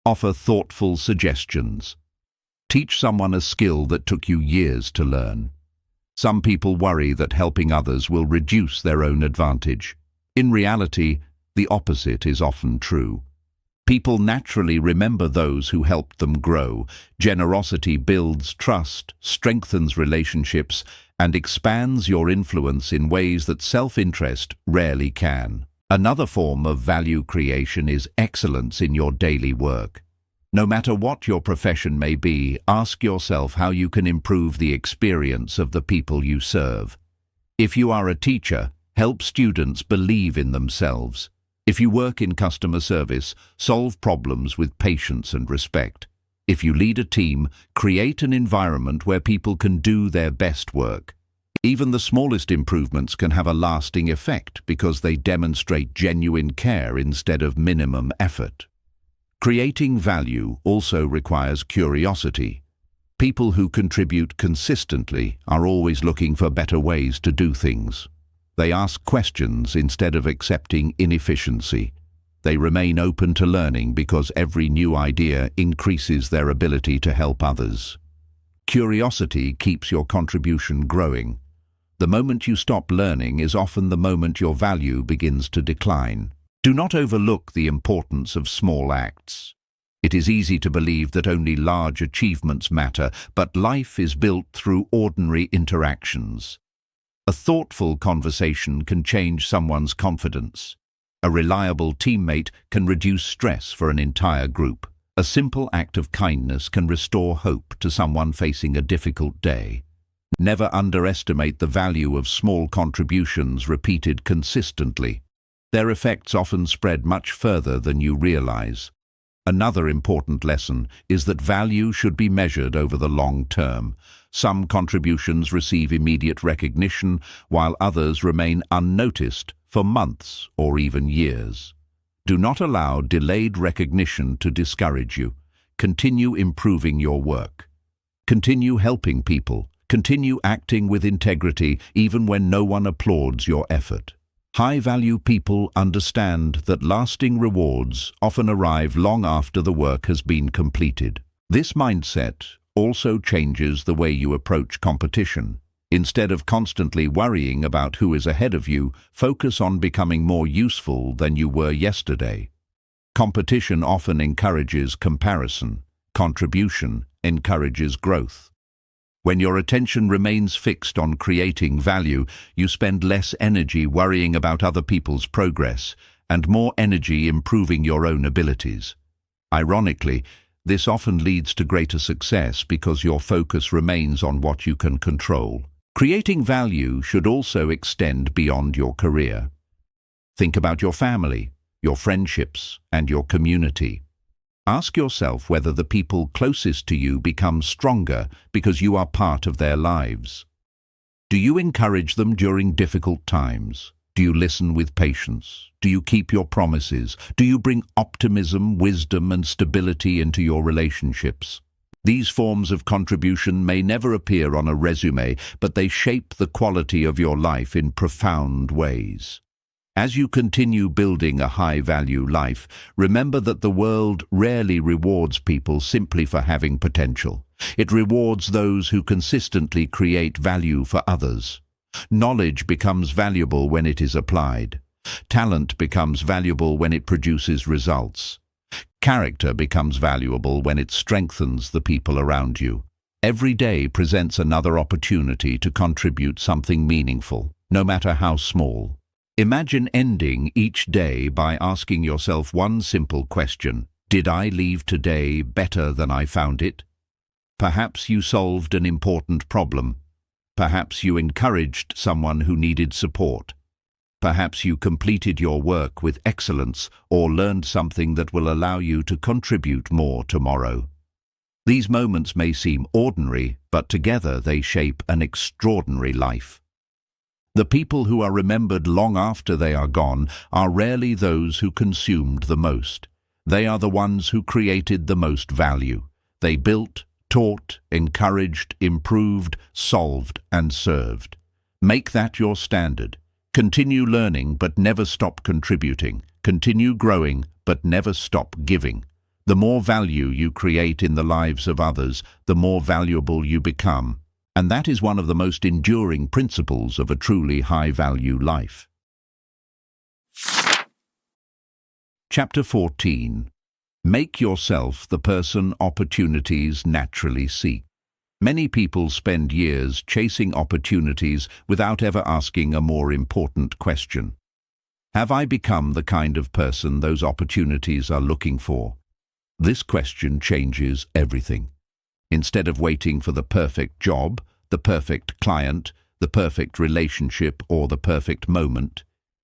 A: Offer thoughtful suggestions. Teach someone a skill that took you years to learn. Some people worry that helping others will reduce their own advantage. In reality, the opposite is often true. People naturally remember those who helped them grow. Generosity builds trust, strengthens relationships, and expands your influence in ways that self-interest rarely can. Another form of value creation is excellence in your daily work. No matter what your profession may be, ask yourself how you can improve the experience of the people you serve. If you are a teacher, help students believe in themselves. If you work in customer service, solve problems with patience and respect. If you lead a team, create an environment where people can do their best work. Even the smallest improvements can have a lasting effect because they demonstrate genuine care instead of minimum effort. Creating value also requires curiosity. People who contribute consistently are always looking for better ways to do things. They ask questions instead of accepting inefficiency. They remain open to learning because every new idea increases their ability to help others. Curiosity keeps your contribution growing. The moment you stop learning is often the moment your value begins to decline. Do not overlook the importance of small acts. It is easy to believe that only large achievements matter, but life is built through ordinary interactions. A thoughtful conversation can change someone's confidence. A reliable teammate can reduce stress for an entire group. A simple act of kindness can restore hope to someone facing a difficult day. Never underestimate the value of small contributions repeated consistently. Their effects often spread much further than you realize. Another important lesson is that value should be measured over the long term. Some contributions receive immediate recognition, while others remain unnoticed for months or even years. Do not allow delayed recognition to discourage you. Continue improving your work. Continue helping people. Continue acting with integrity even when no one applauds your effort. High-value people understand that lasting rewards often arrive long after the work has been completed. This mindset also changes the way you approach competition. Instead of constantly worrying about who is ahead of you, focus on becoming more useful than you were yesterday. Competition often encourages comparison. Contribution encourages growth. When your attention remains fixed on creating value, you spend less energy worrying about other people's progress and more energy improving your own abilities. Ironically, this often leads to greater success because your focus remains on what you can control. Creating value should also extend beyond your career. Think about your family, your friendships, and your community. Ask yourself whether the people closest to you become stronger because you are part of their lives. Do you encourage them during difficult times? Do you listen with patience? Do you keep your promises? Do you bring optimism, wisdom, and stability into your relationships? These forms of contribution may never appear on a resume, but they shape the quality of your life in profound ways. As you continue building a high-value life, remember that the world rarely rewards people simply for having potential. It rewards those who consistently create value for others. Knowledge becomes valuable when it is applied. Talent becomes valuable when it produces results. Character becomes valuable when it strengthens the people around you. Every day presents another opportunity to contribute something meaningful, no matter how small. Imagine ending each day by asking yourself one simple question: did I leave today better than I found it? Perhaps you solved an important problem. Perhaps you encouraged someone who needed support. Perhaps you completed your work with excellence or learned something that will allow you to contribute more tomorrow. These moments may seem ordinary, but together they shape an extraordinary life. The people who are remembered long after they are gone are rarely those who consumed the most. They are the ones who created the most value. They built, taught, encouraged, improved, solved, and served. Make that your standard. Continue learning, but never stop contributing. Continue growing, but never stop giving. The more value you create in the lives of others, the more valuable you become. And that is one of the most enduring principles of a truly high-value life. Chapter 14. Make yourself the person opportunities naturally seek. Many people spend years chasing opportunities without ever asking a more important question. Have I become the kind of person those opportunities are looking for? This question changes everything. Instead of waiting for the perfect job, the perfect client, the perfect relationship, or the perfect moment,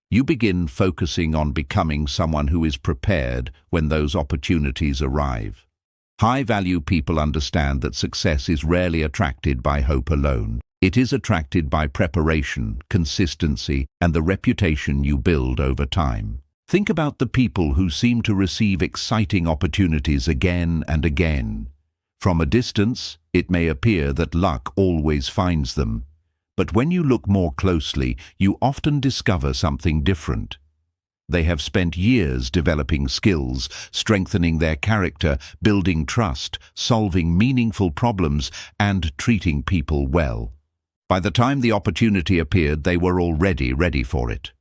A: you begin focusing on becoming someone who is prepared when those opportunities arrive. High-value people understand that success is rarely attracted by hope alone. It is attracted by preparation, consistency, and the reputation you build over time. Think about the people who seem to receive exciting opportunities again and again. From a distance, it may appear that luck always finds them. But when you look more closely, you often discover something different. They have spent years developing skills, strengthening their character, building trust, solving meaningful problems, and treating people well. By the time the opportunity appeared, they were already ready for it.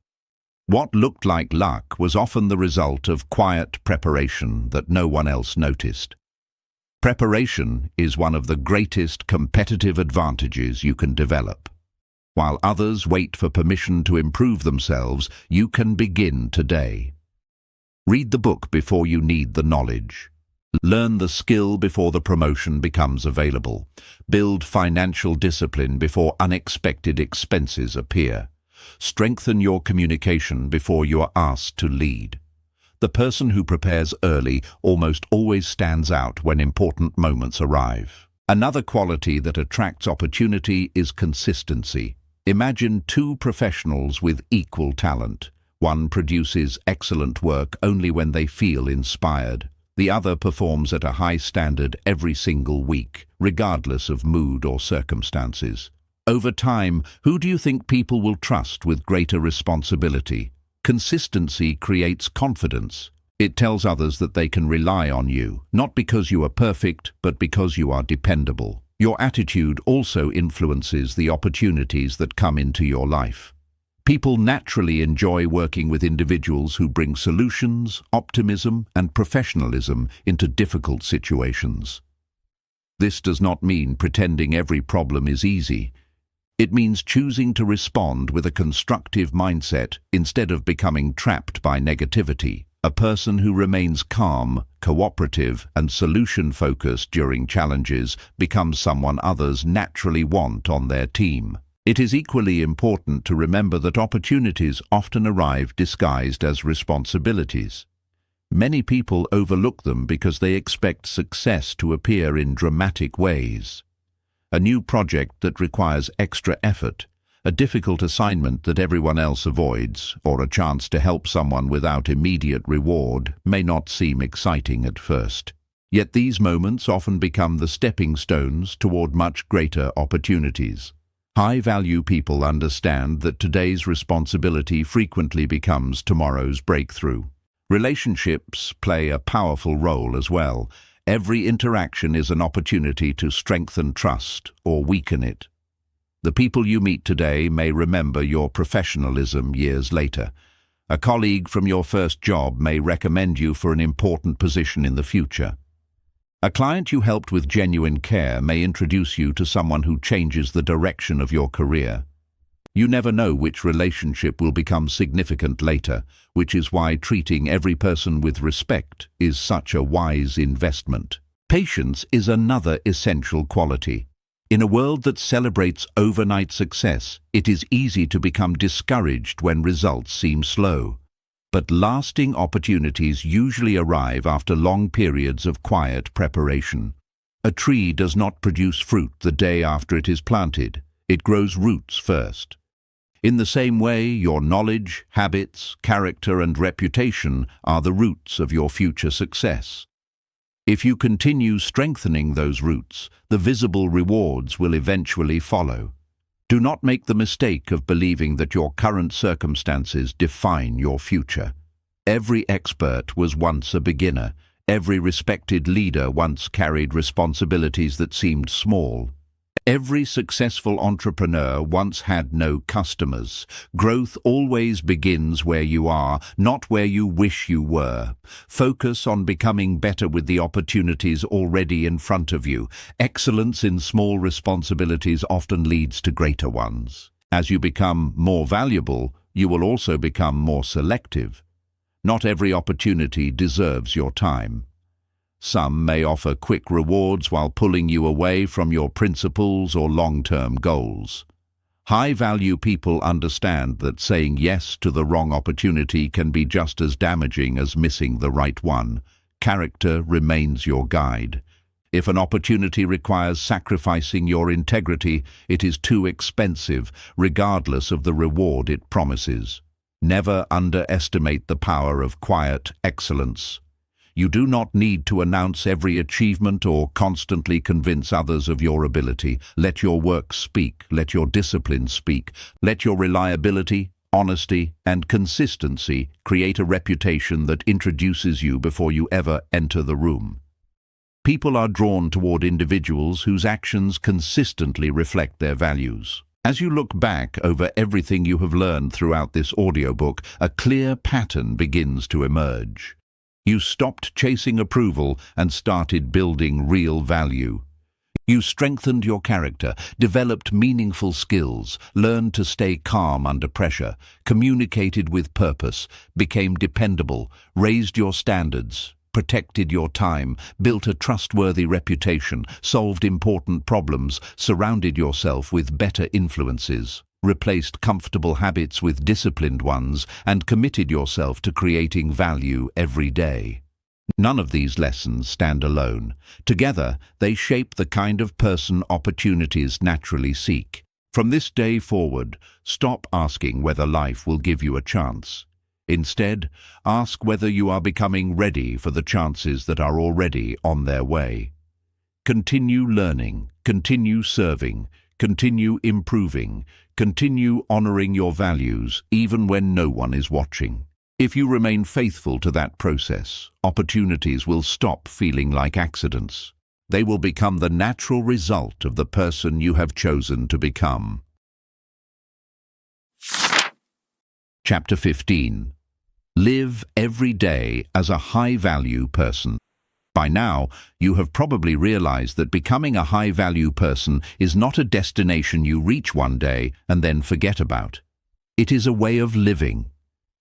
A: What looked like luck was often the result of quiet preparation that no one else noticed. Preparation is one of the greatest competitive advantages you can develop. While others wait for permission to improve themselves, you can begin today. Read the book before you need the knowledge. Learn the skill before the promotion becomes available. Build financial discipline before unexpected expenses appear. Strengthen your communication before you are asked to lead. The person who prepares early almost always stands out when important moments arrive. Another quality that attracts opportunity is consistency. Imagine two professionals with equal talent. One produces excellent work only when they feel inspired. The other performs at a high standard every single week, regardless of mood or circumstances. Over time, who do you think people will trust with greater responsibility? Consistency creates confidence. It tells others that they can rely on you, not because you are perfect, but because you are dependable. Your attitude also influences the opportunities that come into your life. People naturally enjoy working with individuals who bring solutions, optimism, and professionalism into difficult situations. This does not mean pretending every problem is easy. It means choosing to respond with a constructive mindset instead of becoming trapped by negativity. A person who remains calm, cooperative, and solution-focused during challenges becomes someone others naturally want on their team. It is equally important to remember that opportunities often arrive disguised as responsibilities. Many people overlook them because they expect success to appear in dramatic ways. A new project that requires extra effort, a difficult assignment that everyone else avoids, or a chance to help someone without immediate reward may not seem exciting at first. Yet these moments often become the stepping stones toward much greater opportunities. High-value people understand that today's responsibility frequently becomes tomorrow's breakthrough. Relationships play a powerful role as well. Every interaction is an opportunity to strengthen trust or weaken it. The people you meet today may remember your professionalism years later. A colleague from your first job may recommend you for an important position in the future. A client you helped with genuine care may introduce you to someone who changes the direction of your career. You never know which relationship will become significant later, which is why treating every person with respect is such a wise investment. Patience is another essential quality. In a world that celebrates overnight success, it is easy to become discouraged when results seem slow. But lasting opportunities usually arrive after long periods of quiet preparation. A tree does not produce fruit the day after it is planted. It grows roots first. In the same way, your knowledge, habits, character, and reputation are the roots of your future success. If you continue strengthening those roots, the visible rewards will eventually follow. Do not make the mistake of believing that your current circumstances define your future. Every expert was once a beginner. Every respected leader once carried responsibilities that seemed small. Every successful entrepreneur once had no customers. Growth always begins where you are, not where you wish you were. Focus on becoming better with the opportunities already in front of you. Excellence in small responsibilities often leads to greater ones. As you become more valuable, you will also become more selective. Not every opportunity deserves your time. Some may offer quick rewards while pulling you away from your principles or long-term goals. High-value people understand that saying yes to the wrong opportunity can be just as damaging as missing the right one. Character remains your guide. If an opportunity requires sacrificing your integrity, it is too expensive, regardless of the reward it promises. Never underestimate the power of quiet excellence. You do not need to announce every achievement or constantly convince others of your ability. Let your work speak. Let your discipline speak. Let your reliability, honesty, and consistency create a reputation that introduces you before you ever enter the room. People are drawn toward individuals whose actions consistently reflect their values. As you look back over everything you have learned throughout this audiobook, a clear pattern begins to emerge. You stopped chasing approval and started building real value. You strengthened your character, developed meaningful skills, learned to stay calm under pressure, communicated with purpose, became dependable, raised your standards, protected your time, built a trustworthy reputation, solved important problems, surrounded yourself with better influences, replaced comfortable habits with disciplined ones, and committed yourself to creating value every day. None of these lessons stand alone. Together, they shape the kind of person opportunities naturally seek. From this day forward, stop asking whether life will give you a chance. Instead, ask whether you are becoming ready for the chances that are already on their way. Continue learning, continue serving, continue improving, continue honoring your values even when no one is watching. If you remain faithful to that process, opportunities will stop feeling like accidents. They will become the natural result of the person you have chosen to become. Chapter 15. Live every day as a high-value person. By now, you have probably realized that becoming a high-value person is not a destination you reach one day and then forget about. It is a way of living.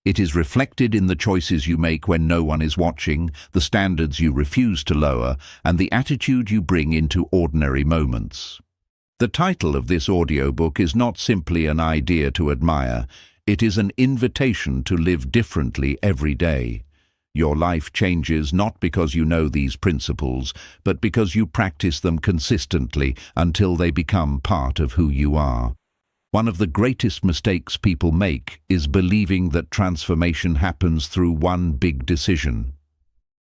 A: It is reflected in the choices you make when no one is watching, the standards you refuse to lower, and the attitude you bring into ordinary moments. The title of this audiobook is not simply an idea to admire, it is an invitation to live differently every day. Your life changes not because you know these principles, but because you practice them consistently until they become part of who you are. One of the greatest mistakes people make is believing that transformation happens through one big decision.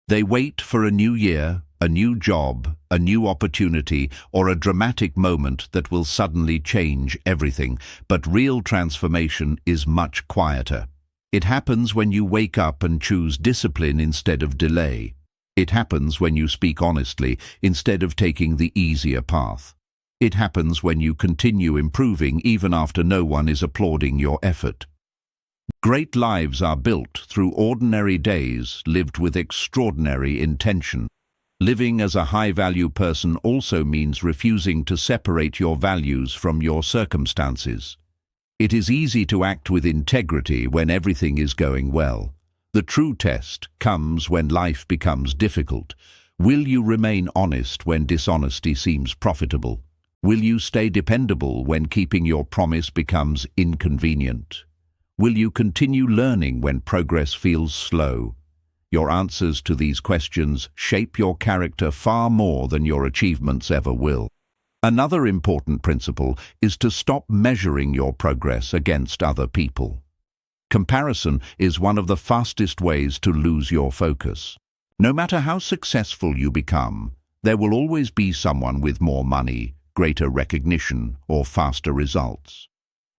A: They wait for a new year, a new job, a new opportunity, or a dramatic moment that will suddenly change everything. But real transformation is much quieter. It happens when you wake up and choose discipline instead of delay. It happens when you speak honestly instead of taking the easier path. It happens when you continue improving even after no one is applauding your effort. Great lives are built through ordinary days lived with extraordinary intention. Living as a high-value person also means refusing to separate your values from your circumstances. It is easy to act with integrity when everything is going well. The true test comes when life becomes difficult. Will you remain honest when dishonesty seems profitable? Will you stay dependable when keeping your promise becomes inconvenient? Will you continue learning when progress feels slow? Your answers to these questions shape your character far more than your achievements ever will. Another important principle is to stop measuring your progress against other people. Comparison is one of the fastest ways to lose your focus. No matter how successful you become, there will always be someone with more money, greater recognition, or faster results.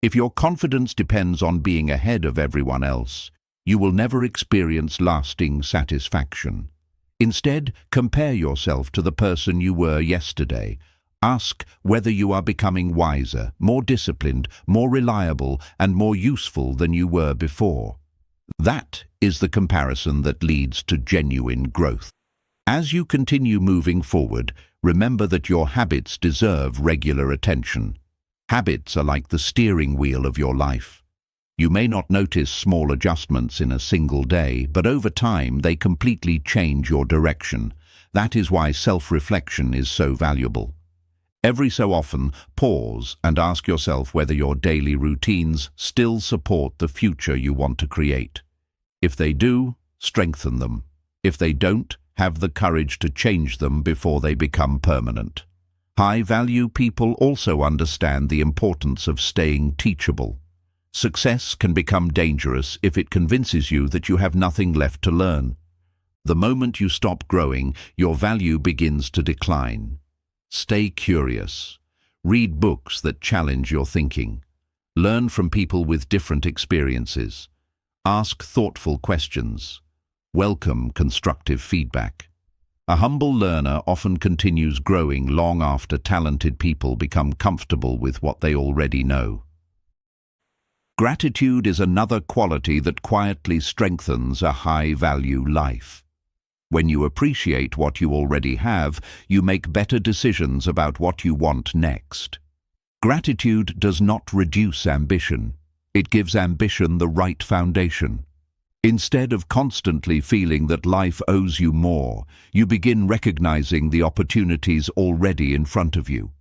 A: If your confidence depends on being ahead of everyone else, you will never experience lasting satisfaction. Instead, compare yourself to the person you were yesterday. Ask whether you are becoming wiser, more disciplined, more reliable, and more useful than you were before. That is the comparison that leads to genuine growth. As you continue moving forward, remember that your habits deserve regular attention. Habits are like the steering wheel of your life. You may not notice small adjustments in a single day, but over time they completely change your direction. That is why self-reflection is so valuable. Every so often, pause and ask yourself whether your daily routines still support the future you want to create. If they do, strengthen them. If they don't, have the courage to change them before they become permanent. High-value people also understand the importance of staying teachable. Success can become dangerous if it convinces you that you have nothing left to learn. The moment you stop growing, your value begins to decline. Stay curious. Read books that challenge your thinking. Learn from people with different experiences. Ask thoughtful questions. Welcome constructive feedback. A humble learner often continues growing long after talented people become comfortable with what they already know. Gratitude is another quality that quietly strengthens a high-value life. When you appreciate what you already have, you make better decisions about what you want next. Gratitude does not reduce ambition. It gives ambition the right foundation. Instead of constantly feeling that life owes you more, you begin recognizing the opportunities already in front of you.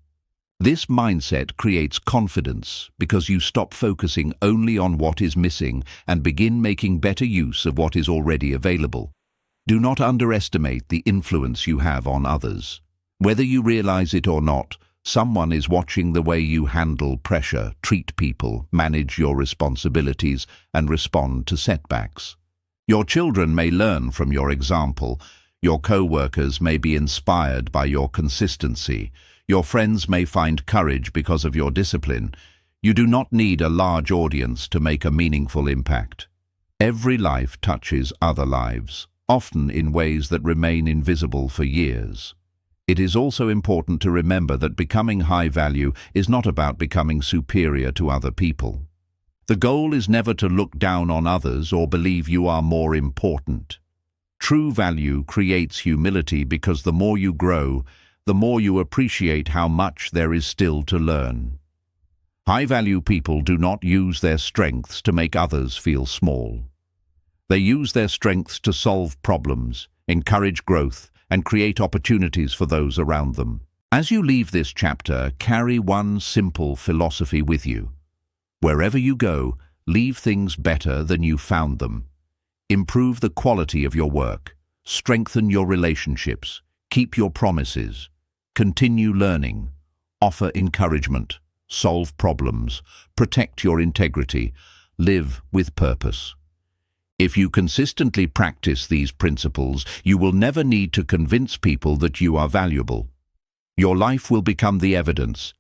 A: This mindset creates confidence because you stop focusing only on what is missing and begin making better use of what is already available. Do not underestimate the influence you have on others. Whether you realize it or not, someone is watching the way you handle pressure, treat people, manage your responsibilities, and respond to setbacks. Your children may learn from your example. Your co-workers may be inspired by your consistency. Your friends may find courage because of your discipline. You do not need a large audience to make a meaningful impact. Every life touches other lives, often in ways that remain invisible for years. It is also important to remember that becoming high value is not about becoming superior to other people. The goal is never to look down on others or believe you are more important. True value creates humility because the more you grow, the more you appreciate how much there is still to learn. High-value people do not use their strengths to make others feel small. They use their strengths to solve problems, encourage growth, and create opportunities for those around them. As you leave this chapter, carry one simple philosophy with you. Wherever you go, leave things better than you found them. Improve the quality of your work. Strengthen your relationships. Keep your promises. Continue learning. Offer encouragement. Solve problems. Protect your integrity. Live with purpose. If you consistently practice these principles, you will never need to convince people that you are valuable. Your life will become the evidence.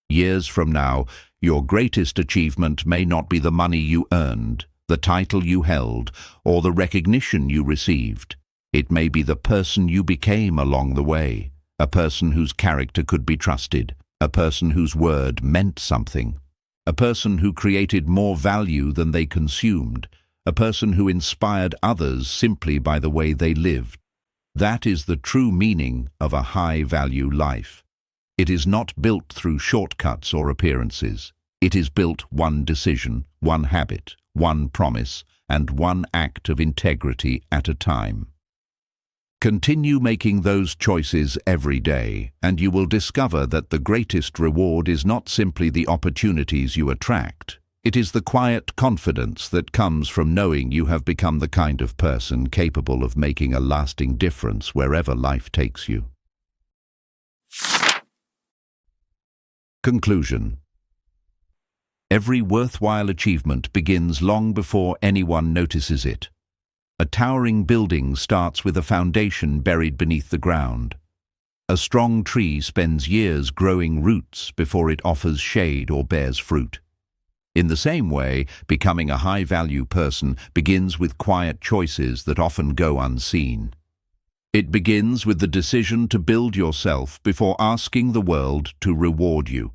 A: Years from now, your greatest achievement may not be the money you earned, the title you held, or the recognition you received. It may be the person you became along the way, a person whose character could be trusted, a person whose word meant something, a person who created more value than they consumed, a person who inspired others simply by the way they lived. That is the true meaning of a high-value life. It is not built through shortcuts or appearances. It is built one decision, one habit, one promise, and one act of integrity at a time. Continue making those choices every day, and you will discover that the greatest reward is not simply the opportunities you attract. It is the quiet confidence that comes from knowing you have become the kind of person capable of making a lasting difference wherever life takes you. Conclusion. Every worthwhile achievement begins long before anyone notices it. A towering building starts with a foundation buried beneath the ground. A strong tree spends years growing roots before it offers shade or bears fruit. In the same way, becoming a high-value person begins with quiet choices that often go unseen. It begins with the decision to build yourself before asking the world to reward you.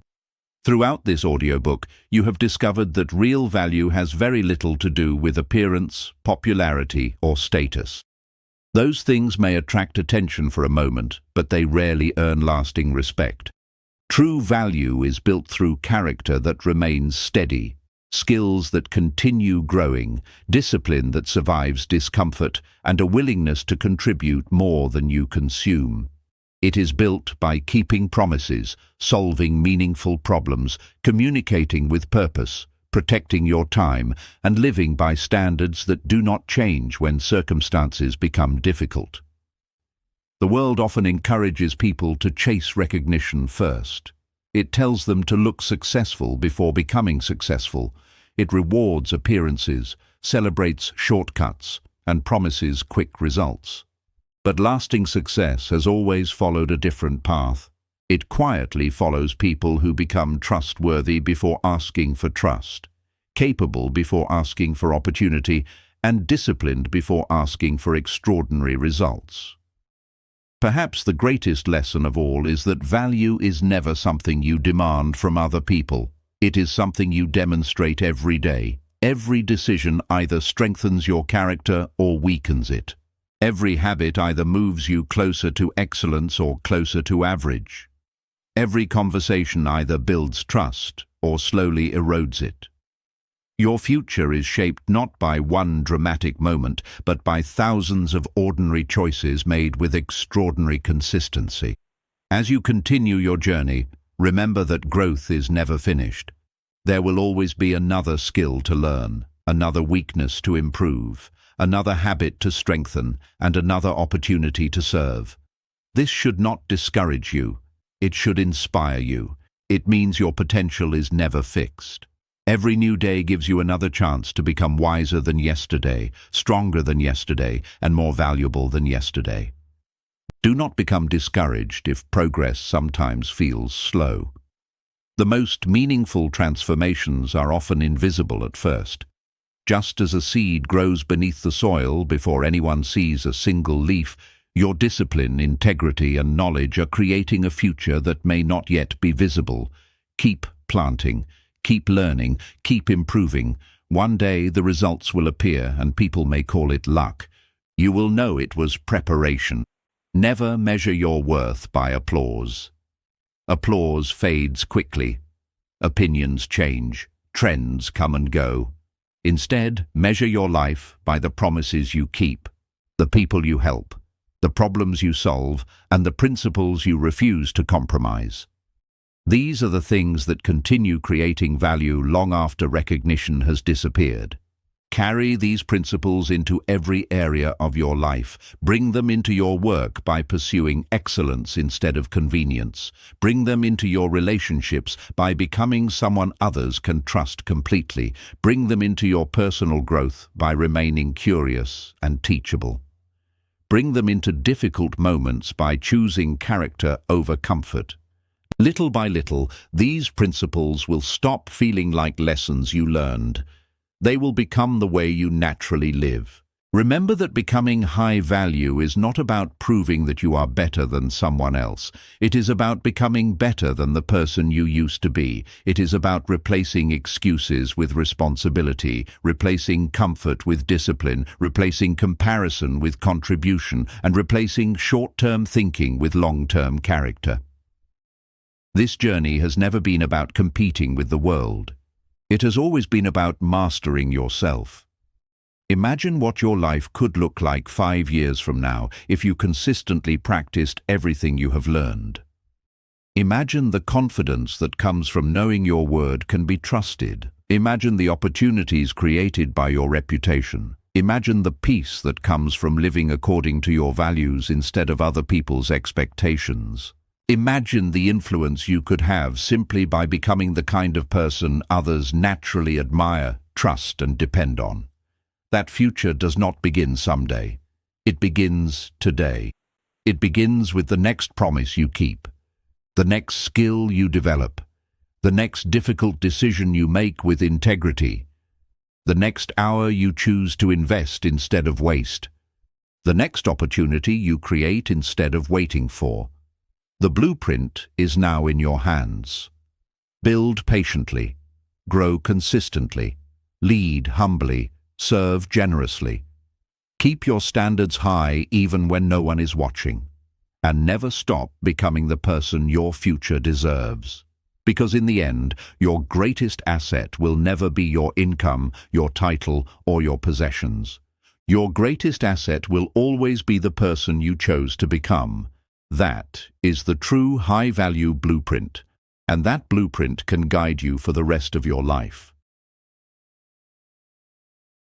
A: Throughout this audiobook, you have discovered that real value has very little to do with appearance, popularity, or status. Those things may attract attention for a moment, but they rarely earn lasting respect. True value is built through character that remains steady, skills that continue growing, discipline that survives discomfort, and a willingness to contribute more than you consume. It is built by keeping promises, solving meaningful problems, communicating with purpose, protecting your time, and living by standards that do not change when circumstances become difficult. The world often encourages people to chase recognition first. It tells them to look successful before becoming successful. It rewards appearances, celebrates shortcuts, and promises quick results. But lasting success has always followed a different path. It quietly follows people who become trustworthy before asking for trust, capable before asking for opportunity, and disciplined before asking for extraordinary results. Perhaps the greatest lesson of all is that value is never something you demand from other people. It is something you demonstrate every day. Every decision either strengthens your character or weakens it. Every habit either moves you closer to excellence or closer to average. Every conversation either builds trust or slowly erodes it. Your future is shaped not by one dramatic moment, but by thousands of ordinary choices made with extraordinary consistency. As you continue your journey, remember that growth is never finished. There will always be another skill to learn, another weakness to improve, another habit to strengthen, and another opportunity to serve. This should not discourage you. It should inspire you. It means your potential is never fixed. Every new day gives you another chance to become wiser than yesterday, stronger than yesterday, and more valuable than yesterday. Do not become discouraged if progress sometimes feels slow. The most meaningful transformations are often invisible at first. Just as a seed grows beneath the soil before anyone sees a single leaf, your discipline, integrity, and knowledge are creating a future that may not yet be visible. Keep planting. Keep learning, keep improving. One day the results will appear and people may call it luck. You will know it was preparation. Never measure your worth by applause. Applause fades quickly. Opinions change. Trends come and go. Instead, measure your life by the promises you keep, the people you help, the problems you solve, and the principles you refuse to compromise. These are the things that continue creating value long after recognition has disappeared. Carry these principles into every area of your life. Bring them into your work by pursuing excellence instead of convenience. Bring them into your relationships by becoming someone others can trust completely. Bring them into your personal growth by remaining curious and teachable. Bring them into difficult moments by choosing character over comfort. Little by little, these principles will stop feeling like lessons you learned. They will become the way you naturally live. Remember that becoming high value is not about proving that you are better than someone else. It is about becoming better than the person you used to be. It is about replacing excuses with responsibility, replacing comfort with discipline, replacing comparison with contribution, and replacing short-term thinking with long-term character. This journey has never been about competing with the world. It has always been about mastering yourself. Imagine what your life could look like 5 years from now if you consistently practiced everything you have learned. Imagine the confidence that comes from knowing your word can be trusted. Imagine the opportunities created by your reputation. Imagine the peace that comes from living according to your values instead of other people's expectations. Imagine the influence you could have simply by becoming the kind of person others naturally admire, trust, and depend on. That future does not begin someday. It begins today. It begins with the next promise you keep, the next skill you develop, the next difficult decision you make with integrity, the next hour you choose to invest instead of waste, the next opportunity you create instead of waiting for. The blueprint is now in your hands. Build patiently, grow consistently, lead humbly, serve generously. Keep your standards high even when no one is watching. And never stop becoming the person your future deserves. Because in the end, your greatest asset will never be your income, your title, or your possessions. Your greatest asset will always be the person you chose to become. That is the true high-value blueprint, and that blueprint can guide you for the rest of your life.